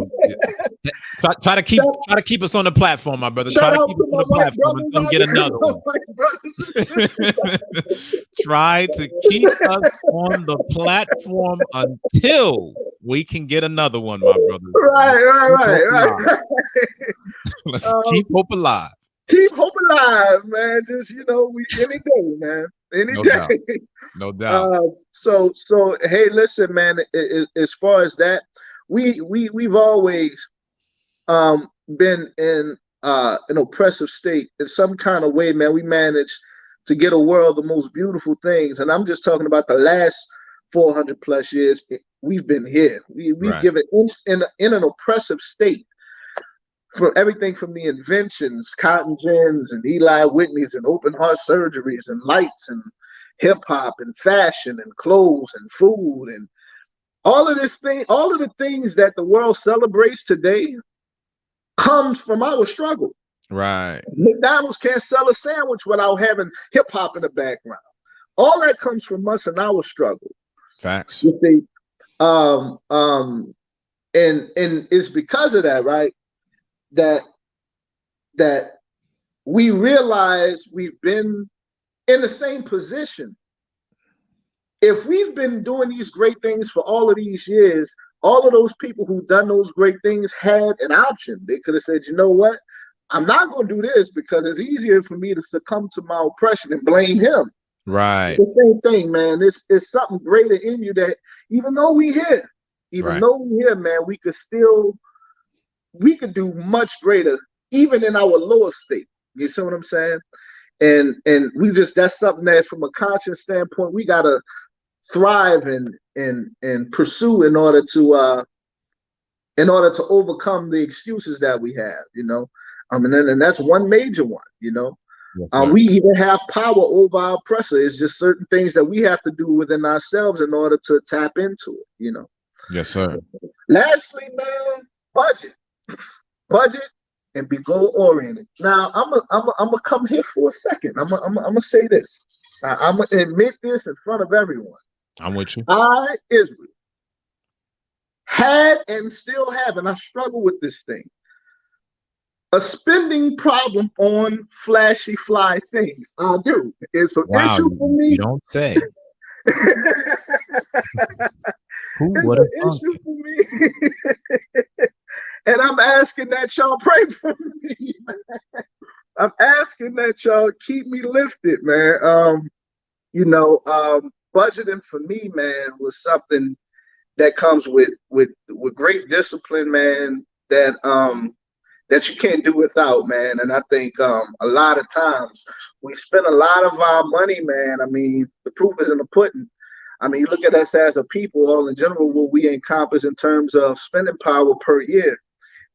try to keep us on the platform, my brother. Try to keep us on the platform until we get another one. Try to keep us on the platform until we can get another one, my brother. Right. Let's keep hope alive. Keep hope alive, man. Just, you know, we any day, man. Any day. No doubt. So hey, listen, man. As far as that, we've always been in an oppressive state in some kind of way, man. We managed to get a world of the most beautiful things, and I'm just talking about the last 400 plus years. We've been here. We've given in an oppressive state. For everything from the inventions, cotton gins and Eli Whitney's and open heart surgeries and lights and hip hop and fashion and clothes and food and all of the things that the world celebrates today comes from our struggle. Right. McDonald's can't sell a sandwich without having hip hop in the background. All that comes from us and our struggle. Facts. You see, and it's because of that, right? That we realize we've been in the same position. If we've been doing these great things for all of these years, all of those people who've done those great things had an option. They could have said, you know what? I'm not going to do this because it's easier for me to succumb to my oppression and blame him. Right. It's the same thing, man. It's something greater in you that even though we're here, man, we could do much greater, even in our lower state. You see what I'm saying? And that's something that from a conscious standpoint, we gotta thrive and pursue in order to overcome the excuses that we have, you know. And that's one major one, you know. We even have power over our oppressor. It's just certain things that we have to do within ourselves in order to tap into it, you know. Yes, sir. Lastly, man, budget and be goal oriented. Now I'm gonna come here for a second. I'm gonna say this. I'm gonna admit this in front of everyone. I'm with you. I, Israel, had and still have, and I struggle with this thing, a spending problem on flashy fly things. I do. It's an issue for me. You don't say. Who would have thought? Issue for me. And I'm asking that y'all pray for me, man. I'm asking that y'all keep me lifted, man. Budgeting for me, man, was something that comes with great discipline, man, that you can't do without, man. And I think a lot of times we spend a lot of our money, man. I mean, the proof is in the pudding. I mean, you look at us as a people, all in general, what we encompass in terms of spending power per year.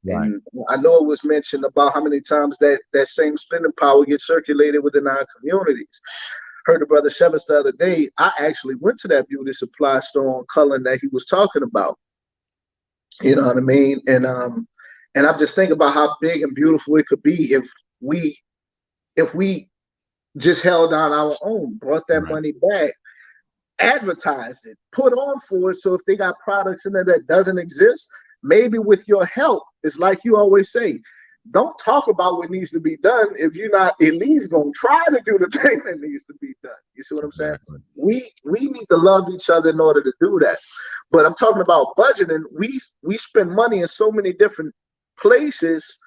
Right. And I know it was mentioned about how many times that same spending power gets circulated within our communities. Heard the brother Chevis the other day. I actually went to that beauty supply store on Cullen that he was talking about. You know what I mean? And I'm just thinking about how big and beautiful it could be if we just held on our own, brought that money back, advertised it, put on for it. So if they got products in there that doesn't exist, maybe with your help, it's like you always say, don't talk about what needs to be done if you're not at least gonna try to do the thing that needs to be done. You see what I'm saying? We need to love each other in order to do that. But I'm talking about budgeting. We spend money in so many different places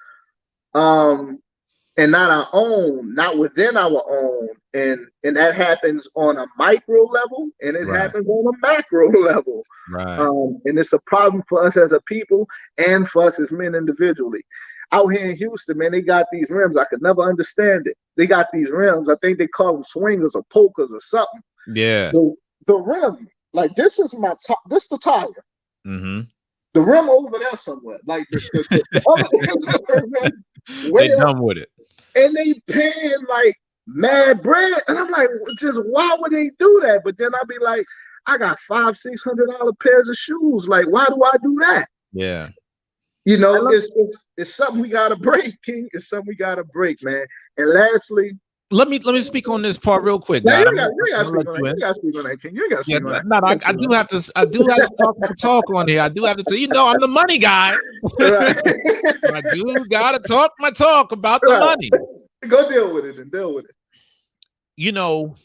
and not our own, not within our own, and that happens on a micro level, and it happens on a macro level. Right. And it's a problem for us as a people and for us as men individually. Out here in Houston, man, they got these rims. I could never understand it. They got these rims. I think they call them swingers or polkas or something. Yeah. The rim, like this is my top. This the tire. Mm-hmm. The rim over there somewhere. Like they done with it. And they paying like mad bread. And I'm like, just why would they do that? But then I'll be like, I got $500-$600 pairs of shoes. Like, why do I do that? Yeah. You know, it's something we gotta break, King. It's something we gotta break, man. And lastly, let me speak on this part real quick. You gotta speak on that, King. You gotta speak on that. No, I do have to talk on here. I do have to tell you know I'm the money guy. I do gotta talk my talk about the money. Go deal with it and deal with it. You know,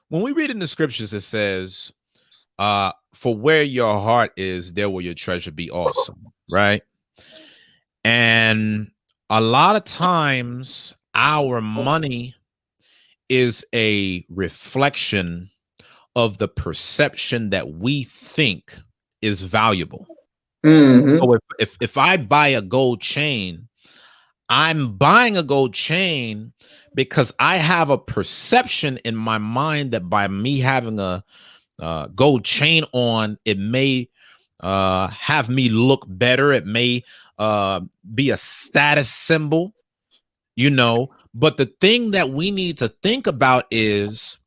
when we read in the scriptures, it says, for where your heart is, there will your treasure be also. Right. And a lot of times our money is a reflection of the perception that we think is valuable. Mm-hmm. So if I buy a gold chain, I'm buying a gold chain because I have a perception in my mind that by me having a gold chain on, it may have me look better. It may be a status symbol, you know. But the thing that we need to think about is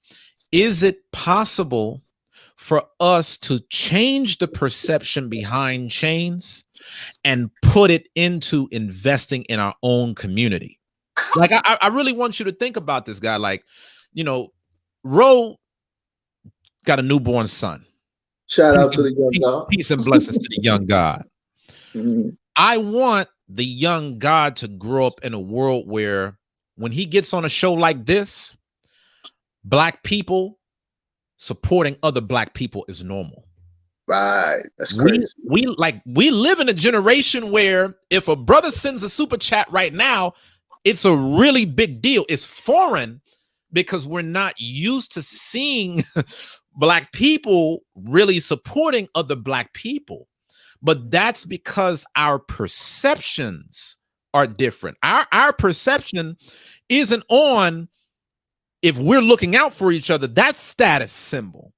it possible for us to change the perception behind chains and put it into investing in our own community? Like, I really want you to think about this guy. Like, you know, Ro got a newborn son. Shout out to the young God. Peace and blessings to the young God. Mm-hmm. I want the young God to grow up in a world where when he gets on a show like this, Black people supporting other Black people is normal. Right. That's crazy. We live in a generation where if a brother sends a super chat right now, it's a really big deal. It's foreign because we're not used to seeing Black people really supporting other Black people. But that's because our perceptions are different. Our perception isn't on if we're looking out for each other. That's status symbol.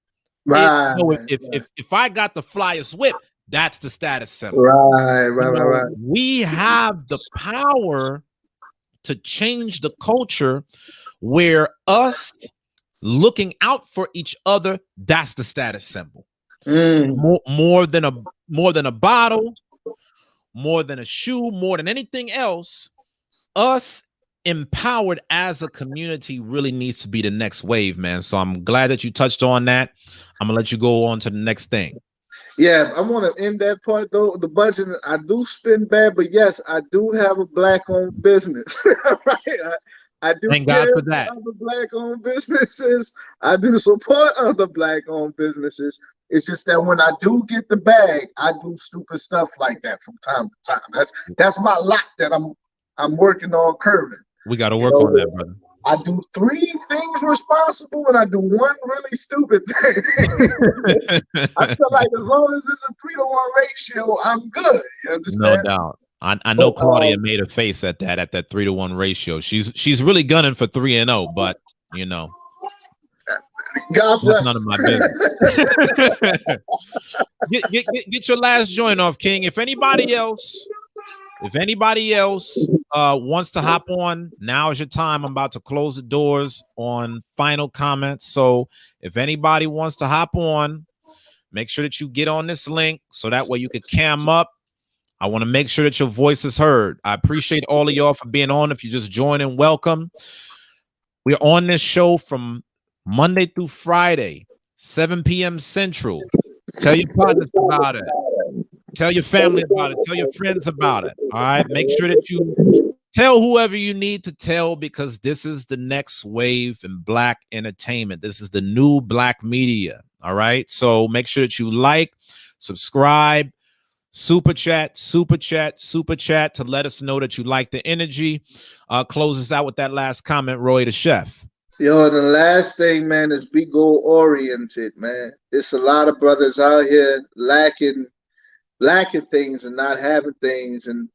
Right. If I got the flyest whip, that's the status symbol. Right. We have the power to change the culture where us looking out for each other, that's the status symbol. More than a bottle, more than a shoe, more than anything else, us empowered as a community really needs to be the next wave, man. So I'm glad that you touched on that. I'm gonna let you go on to the next thing. Yeah, I want to end that part though. The budget, I do spend bad, but yes, I do have a Black-owned business. Right? I do. Thank God for that. Other Black-owned businesses. I do support other Black-owned businesses. It's just that when I do get the bag, I do stupid stuff like that from time to time. That's my lot that I'm working on curbing. We got to work on that, brother. I do 3 things responsible and I do 1 really stupid thing. I feel like as long as it's a 3-to-1 ratio, I'm good. You understand? No doubt. I know Claudia made a face at that 3-to-1 ratio. She's really gunning for 3-0, but you know, God bless. None of my business. get your last joint off, King. If anybody else wants to hop on, now is your time. I'm about to close the doors on final comments. So if anybody wants to hop on, make sure that you get on this link so that way you can cam up. I want to make sure that your voice is heard. I appreciate all of y'all for being on. If you just joined, welcome. We're on this show from Monday through Friday, 7 p.m. Central. Tell your partners about it. Tell your family about it. Tell your friends about it. All right. Make sure that you tell whoever you need to tell, because this is the next wave in Black entertainment. This is the new Black media. All right. So make sure that you like, subscribe, Super chat to let us know that you like the energy. Close us out with that last comment, Roy the chef. Yo, the last thing, man, is be goal oriented, man. It's a lot of brothers out here lacking things and not having things, and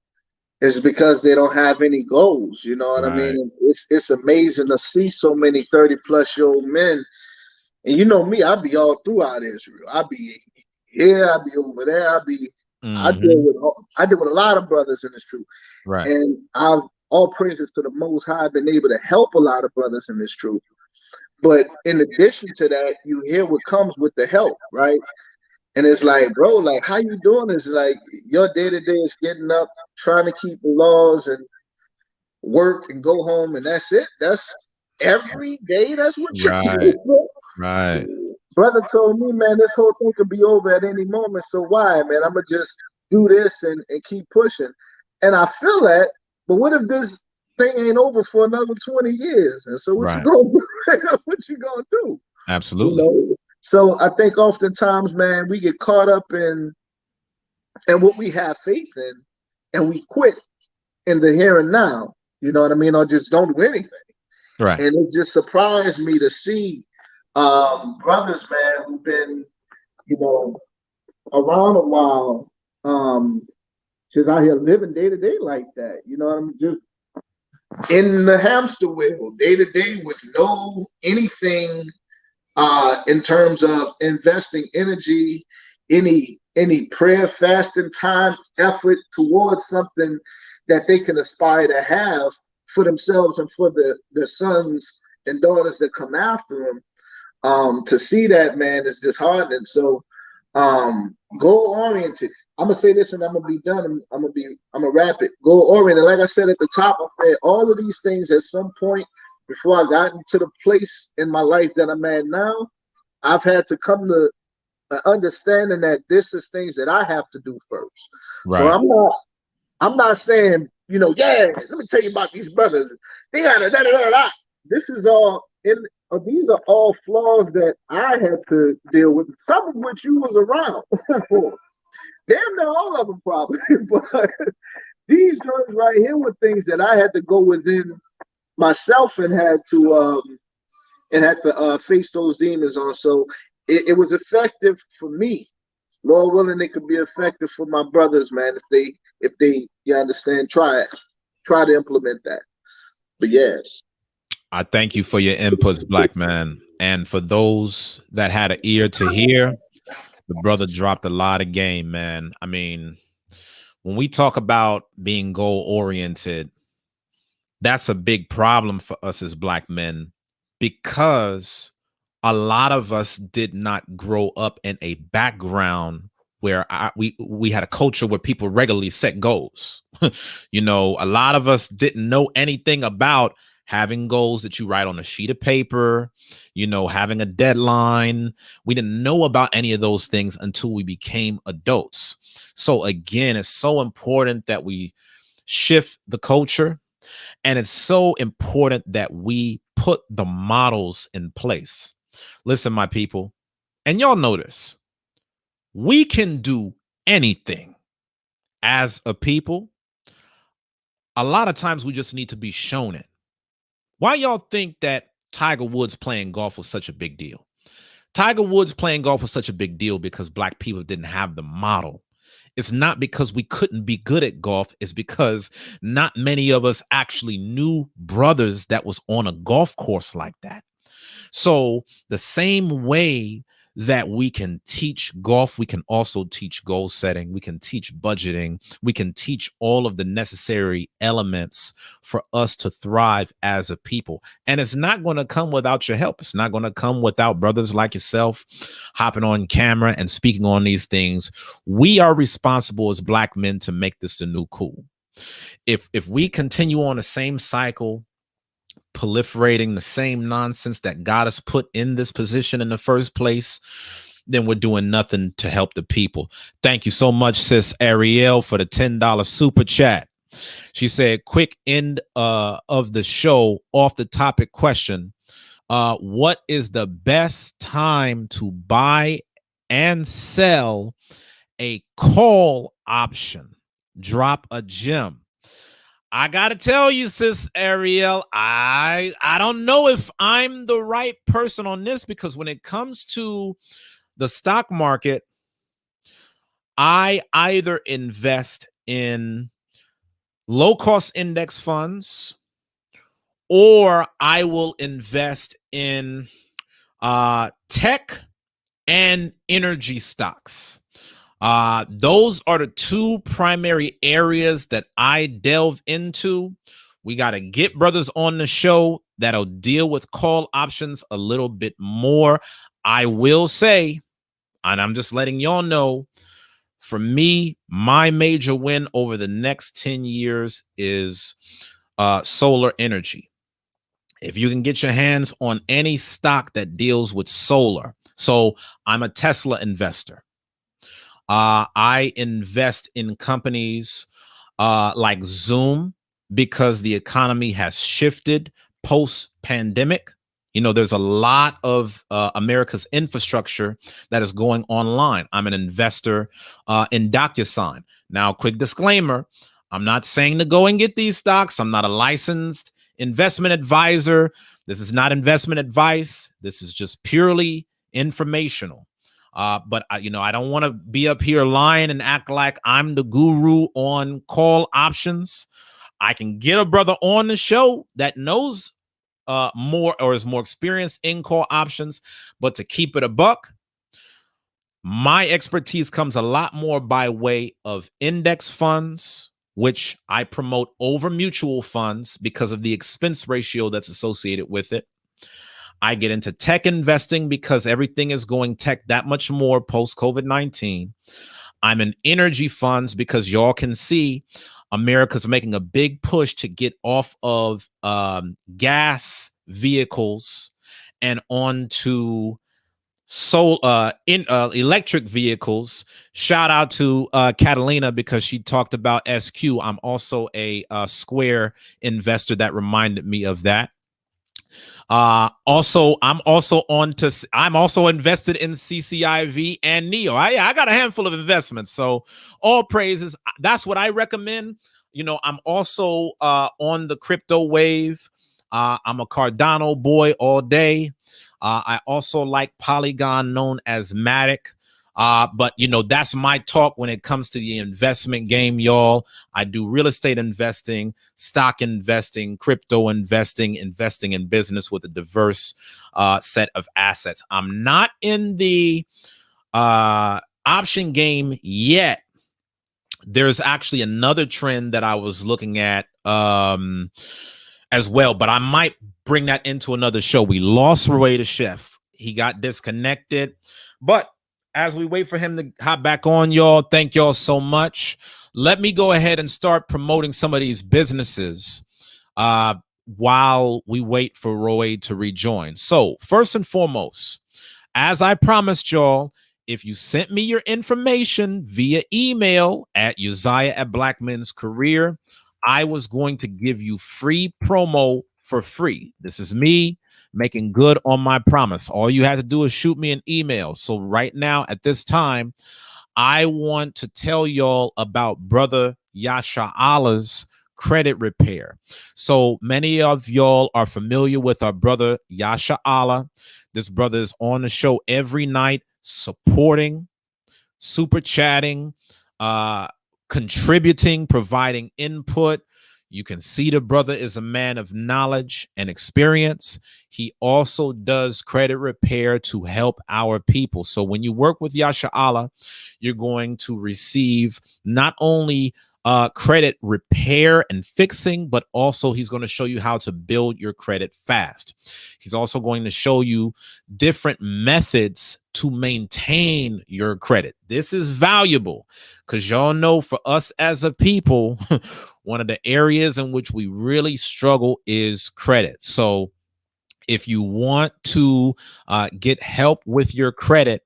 it's because they don't have any goals. You know what I mean? And it's amazing to see so many 30-plus-year-old men. And you know me, I be all throughout Israel. I be here, I be over there, I deal with a lot of brothers in this truth. Right. And I've all praises to the Most High, been able to help a lot of brothers in this truth. But in addition to that, you hear what comes with the help, right? And it's like, bro, like, how you doing? It's like your day-to-day is getting up, trying to keep the laws and work and go home, and that's it. That's every day. That's what you do, bro. Right. Brother told me, man, this whole thing could be over at any moment. So why, man? I'm going to just do this and keep pushing. And I feel that, but what if this thing ain't over for another 20 years? And so what you going to do? What you going to do? Absolutely. You know? So I think oftentimes, man, we get caught up in what we have faith in, and we quit in the here and now. You know what I mean? Or just don't do anything. Right. And it just surprised me to see brothers, man, who've been, you know, around a while, just out here living day to day like that. You know what I mean? Just in the hamster wheel, day to day, with no anything in terms of investing energy, any prayer, fasting, time, effort towards something that they can aspire to have for themselves and for the sons and daughters that come after them. To see that, man, is disheartening. So goal oriented. I'm gonna say this and I'm gonna be done. I'm gonna wrap it. Goal oriented. Like I said at the top, I said all of these things at some point before I got into the place in my life that I'm at now, I've had to come to an understanding that this is things that I have to do first. Right. So I'm not saying, you know, yeah, let me tell you about these brothers. They got a da-da-da-da. This is all these are all flaws that I had to deal with, some of which you was around for. Damn near all of them probably, but these joints right here were things that I had to go within myself and had to face those demons on. So it was effective for me. Lord willing, it could be effective for my brothers, man, if they you understand, try to implement that. But yes. I thank you for your inputs, Black man. And for those that had an ear to hear, the brother dropped a lot of game, man. I mean, when we talk about being goal-oriented, that's a big problem for us as Black men, because a lot of us did not grow up in a background where we had a culture where people regularly set goals. You know, a lot of us didn't know anything about having goals that you write on a sheet of paper, you know, having a deadline. We didn't know about any of those things until we became adults. So again, it's so important that we shift the culture, and it's so important that we put the models in place. Listen, my people, and y'all know this, we can do anything as a people. A lot of times we just need to be shown it. Why y'all think that Tiger Woods playing golf was such a big deal? Tiger Woods playing golf was such a big deal because Black people didn't have the model. It's not because we couldn't be good at golf. It's because not many of us actually knew brothers that was on a golf course like that. So the same way that we can teach golf, we can also teach goal setting, we can teach budgeting, we can teach all of the necessary elements for us to thrive as a people. And it's not going to come without your help. It's not going to come without brothers like yourself hopping on camera and speaking on these things. We are responsible as Black men to make this the new cool. If we continue on the same cycle, proliferating the same nonsense that got us put in this position in the first place, then we're doing nothing to help the people. Thank you so much, sis Ariel, for the $10 super chat. She said, quick end of the show, off the topic question. What is the best time to buy and sell a call option. Drop a gem. I gotta tell you, sis Ariel, I don't know if I'm the right person on this, because when it comes to the stock market, I either invest in low-cost index funds, or I will invest in tech and energy stocks. Those are the two primary areas that I delve into. We got to get brothers on the show that'll deal with call options a little bit more. I will say, and I'm just letting y'all know, for me, my major win over the next 10 years is solar energy. If you can get your hands on any stock that deals with solar. So I'm a Tesla investor. I invest in companies like Zoom, because the economy has shifted post-pandemic. You know, there's a lot of America's infrastructure that is going online. I'm an investor in DocuSign. Now, quick disclaimer, I'm not saying to go and get these stocks. I'm not a licensed investment advisor. This is not investment advice. This is just purely informational. But I don't want to be up here lying and act like I'm the guru on call options. I can get a brother on the show that knows more or is more experienced in call options. But to keep it a buck, my expertise comes a lot more by way of index funds, which I promote over mutual funds because of the expense ratio that's associated with it. I get into tech investing because everything is going tech that much more post-COVID-19. I'm in energy funds because y'all can see America's making a big push to get off of gas vehicles and onto electric vehicles. Shout out to Catalina, because she talked about SQ. I'm also a Square investor. That reminded me of that. I'm also invested in CCIV and NEO. I got a handful of investments, so all praises. That's what I recommend. I'm also on the crypto wave. I'm a Cardano boy all day. I also like Polygon, known as Matic. But that's my talk when it comes to the investment game, y'all. I do real estate investing, stock investing, crypto investing in business with a diverse set of assets. I'm not in the option game yet. There's actually another trend that I was looking at as well, but I might bring that into another show. We lost Roy the Chef. He got disconnected, but as we wait for him to hop back on, y'all, thank y'all so much. Let me go ahead and start promoting some of these businesses while we wait for Roy to rejoin. So first and foremost, as I promised y'all, if you sent me your information via email at Uzziah@BlackMen'sCareer, I was going to give you free promo for free. This is me making good on my promise. All you have to do is shoot me an email. So right now, at this time, I want to tell y'all about Brother Yasha Allah's credit repair. So many of y'all are familiar with our brother Yasha Allah. This brother is on the show every night, supporting, super chatting, contributing, providing input. You can see the brother is a man of knowledge and experience. He also does credit repair to help our people. So when you work with Yasha Allah, you're going to receive not only credit repair and fixing, but also he's going to show you how to build your credit fast. He's also going to show you different methods to maintain your credit. This is valuable because y'all know, for us as a people, one of the areas in which we really struggle is credit. So if you want to get help with your credit,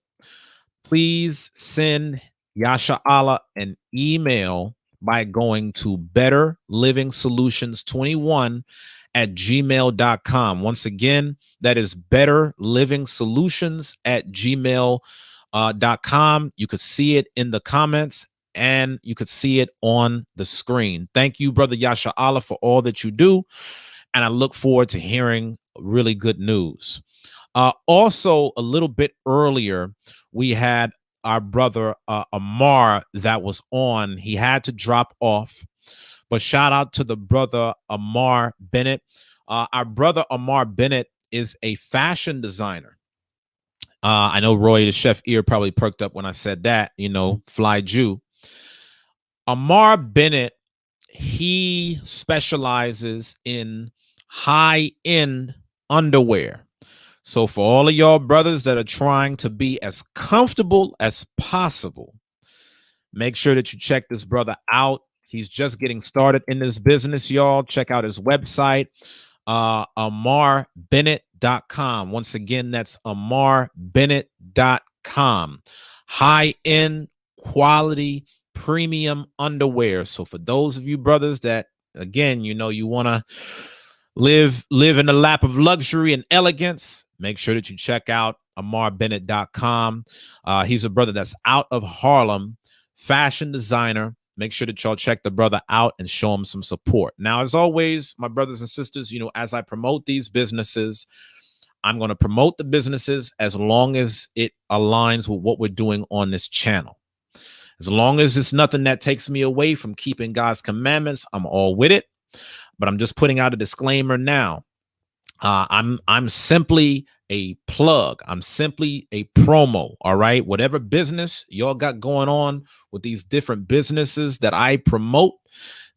please send Yasha Allah an email by going to betterlivingsolutions21@gmail.com. Once again, that is betterlivingsolutions@gmail.com. You could see it in the comments and you could see it on the screen. Thank you, Brother Yasha Allah, for all that you do. And I look forward to hearing really good news. Also, a little bit earlier, we had our brother Amar that was on. He had to drop off, but shout out to the brother Amar Bennett. Our brother Amar Bennett is a fashion designer. I know Roy, the chef ear, probably perked up when I said that, you know, fly Jew. Amar Bennett, he specializes in high-end underwear. So for all of y'all brothers that are trying to be as comfortable as possible, make sure that you check this brother out. He's just getting started in this business, y'all. Check out his website, amarbennett.com. Once again, that's amarbennett.com. High-end quality premium underwear. So for those of you brothers that, again, you know, you want to live in the lap of luxury and elegance, make sure that you check out amarbennett.com. He's a brother that's out of Harlem, fashion designer. Make sure that y'all check the brother out and show him some support. Now, as always, my brothers and sisters, you know, as I promote these businesses, I'm going to promote the businesses as long as it aligns with what we're doing on this channel. As long as it's nothing that takes me away from keeping God's commandments, I'm all with it. But I'm just putting out a disclaimer now. I'm simply a plug. I'm simply a promo. All right. Whatever business y'all got going on with these different businesses that I promote,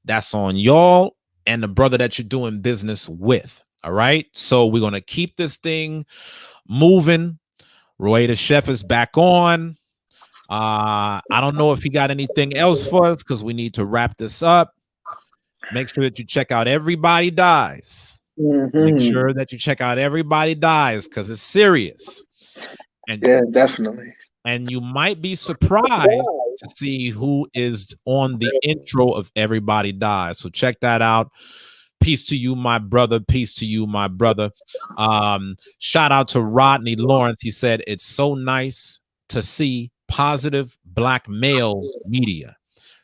that's on y'all and the brother that you're doing business with. All right. So we're going to keep this thing moving. Roy the chef is back on. I don't know if he got anything else for us because we need to wrap this up. Make sure that you check out Everybody Dies. Make sure that you check out Everybody Dies because it's serious. And yeah, definitely. And you might be surprised to see who is on the intro of Everybody Dies. So check that out. Peace to you, my brother. Peace to you, my brother. Shout out to Rodney Lawrence. He said, it's so nice to see positive Black male media.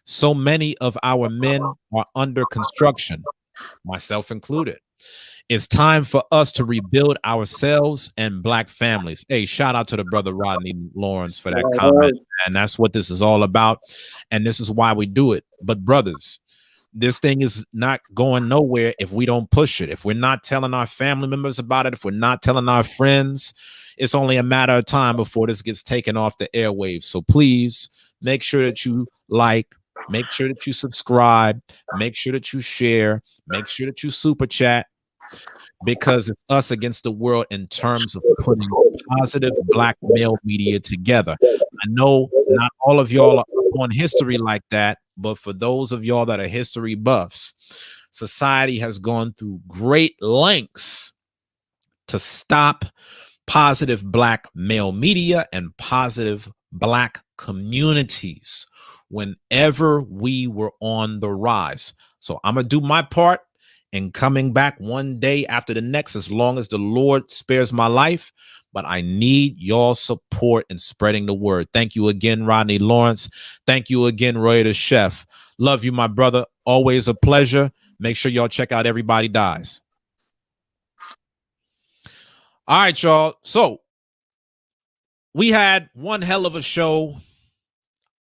So many of our men are under construction, myself included. It's time for us to rebuild ourselves and Black families. Hey, shout out to the brother Rodney Lawrence for that comment. And that's what this is all about. And this is why we do it. But brothers, this thing is not going nowhere if we don't push it. If we're not telling our family members about it, if we're not telling our friends, it's only a matter of time before this gets taken off the airwaves. So please make sure that you like, make sure that you subscribe, make sure that you share, make sure that you super chat, because it's us against the world in terms of putting positive Black male media together. I know not all of y'all are on history like that, but for those of y'all that are history buffs, society has gone through great lengths to stop positive Black male media and positive Black communities whenever we were on the rise. So I'm going to do my part in coming back one day after the next, as long as the Lord spares my life. But I need y'all support in spreading the word. Thank you again, Rodney Lawrence. Thank you again, Roy the chef. Love you, my brother. Always a pleasure. Make sure y'all check out Everybody Dies. All right, y'all. So we had one hell of a show.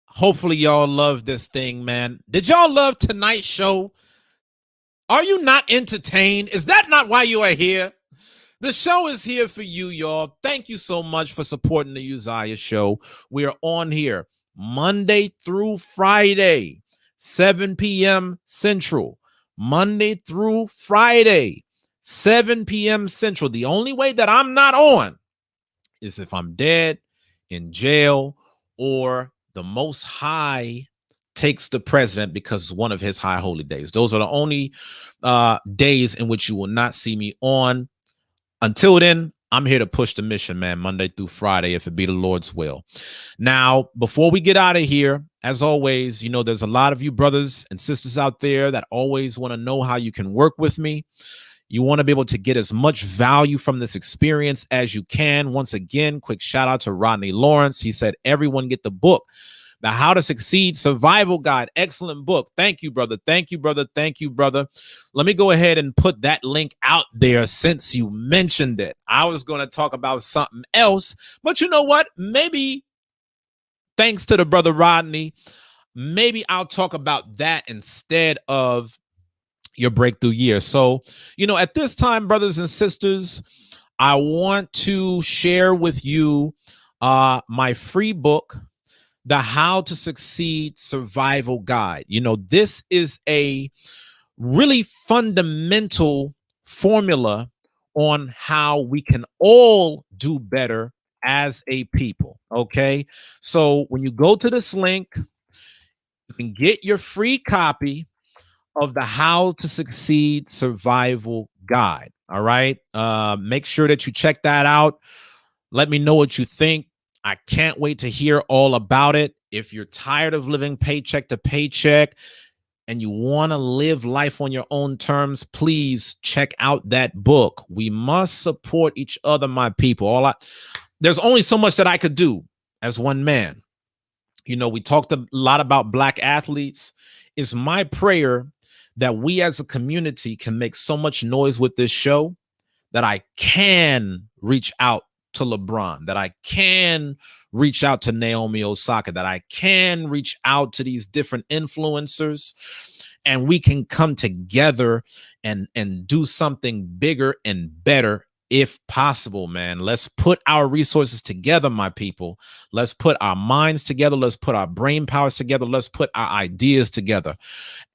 Hopefully y'all love this thing, man. Did y'all love tonight's show? Are you not entertained? Is that not why you are here? The show is here for you, y'all. Thank you so much for supporting the Uzziah Show. We are on here Monday through Friday, 7 p.m. Central. Monday through Friday, 7 p.m. Central. The only way that I'm not on is if I'm dead, in jail, or the Most High takes the president because it's one of his high holy days. Those are the only days in which you will not see me on. Until then, I'm here to push the mission, man, Monday through Friday, if it be the Lord's will. Now, before we get out of here, as always, you know, there's a lot of you brothers and sisters out there that always want to know how you can work with me. You want to be able to get as much value from this experience as you can. Once again, quick shout out to Rodney Lawrence. He said, everyone get the book, The How to Succeed Survival Guide. Excellent book. Thank you, brother. Thank you, brother. Thank you, brother. Let me go ahead and put that link out there since you mentioned it. I was going to talk about something else, but you know what? Maybe thanks to the brother Rodney, maybe I'll talk about that instead of your breakthrough year. So, at this time, brothers and sisters, I want to share with you my free book, The How to Succeed Survival Guide. This is a really fundamental formula on how we can all do better as a people. Okay. So when you go to this link, you can get your free copy of the How to Succeed Survival Guide. All right. Make sure that you check that out. Let me know what you think. I can't wait to hear all about it. If you're tired of living paycheck to paycheck and you want to live life on your own terms, please check out that book. We must support each other, my people. There's only so much that I could do as one man. We talked a lot about Black athletes. It's my prayer that we as a community can make so much noise with this show that I can reach out to LeBron, that I can reach out to Naomi Osaka, that I can reach out to these different influencers, and we can come together and do something bigger and better if possible, man. Let's put our resources together, my people. Let's put our minds together. Let's put our brain powers together. Let's put our ideas together.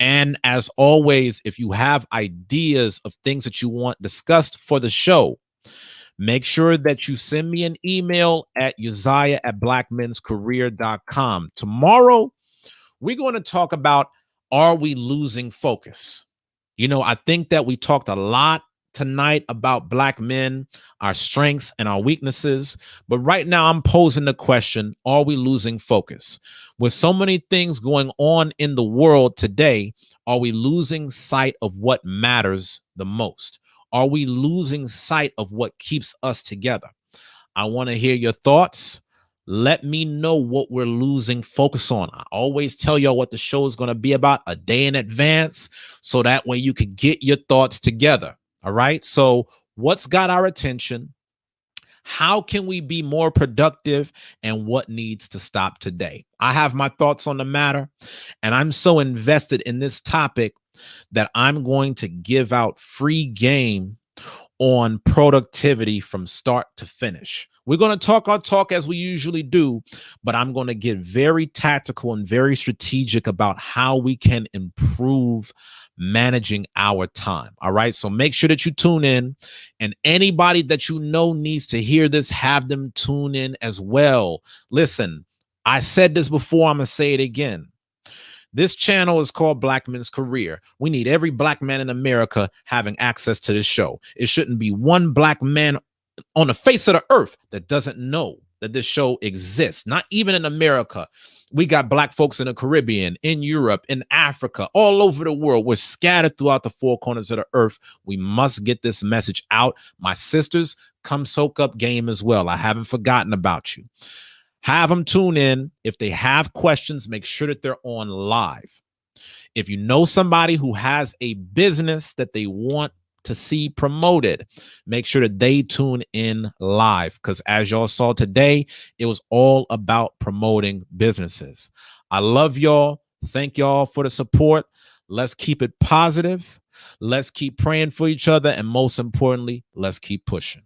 And as always, if you have ideas of things that you want discussed for the show, make sure that you send me an email at uzziah@blackmenscareer.com. Tomorrow, we're going to talk about, are we losing focus? I think that we talked a lot tonight about Black men, our strengths and our weaknesses. But right now I'm posing the question, are we losing focus? With so many things going on in the world today, are we losing sight of what matters the most? Are we losing sight of what keeps us together? I want to hear your thoughts. Let me know what we're losing focus on. I always tell y'all what the show is going to be about a day in advance, so that way you can get your thoughts together. All right. So what's got our attention? How can we be more productive? And what needs to stop today? I have my thoughts on the matter, and I'm so invested in this topic that I'm going to give out free game on productivity from start to finish. We're going to talk our talk as we usually do, but I'm going to get very tactical and very strategic about how we can improve managing our time. All right. So make sure that you tune in, and anybody that needs to hear this, have them tune in as well. Listen, I said this before. I'm going to say it again. This channel is called Black Men's Career. We need every Black man in America having access to this show. It shouldn't be one Black man on the face of the earth that doesn't know that this show exists. Not even in America. We got Black folks in the Caribbean, in Europe, in Africa, all over the world. We're scattered throughout the four corners of the earth. We must get this message out. My sisters, come soak up game as well. I haven't forgotten about you. Have them tune in. If they have questions, make sure that they're on live. If you know somebody who has a business that they want to see promoted, make sure that they tune in live, because as y'all saw today, it was all about promoting businesses. I love y'all. Thank y'all for the support. Let's keep it positive. Let's keep praying for each other. And most importantly, let's keep pushing.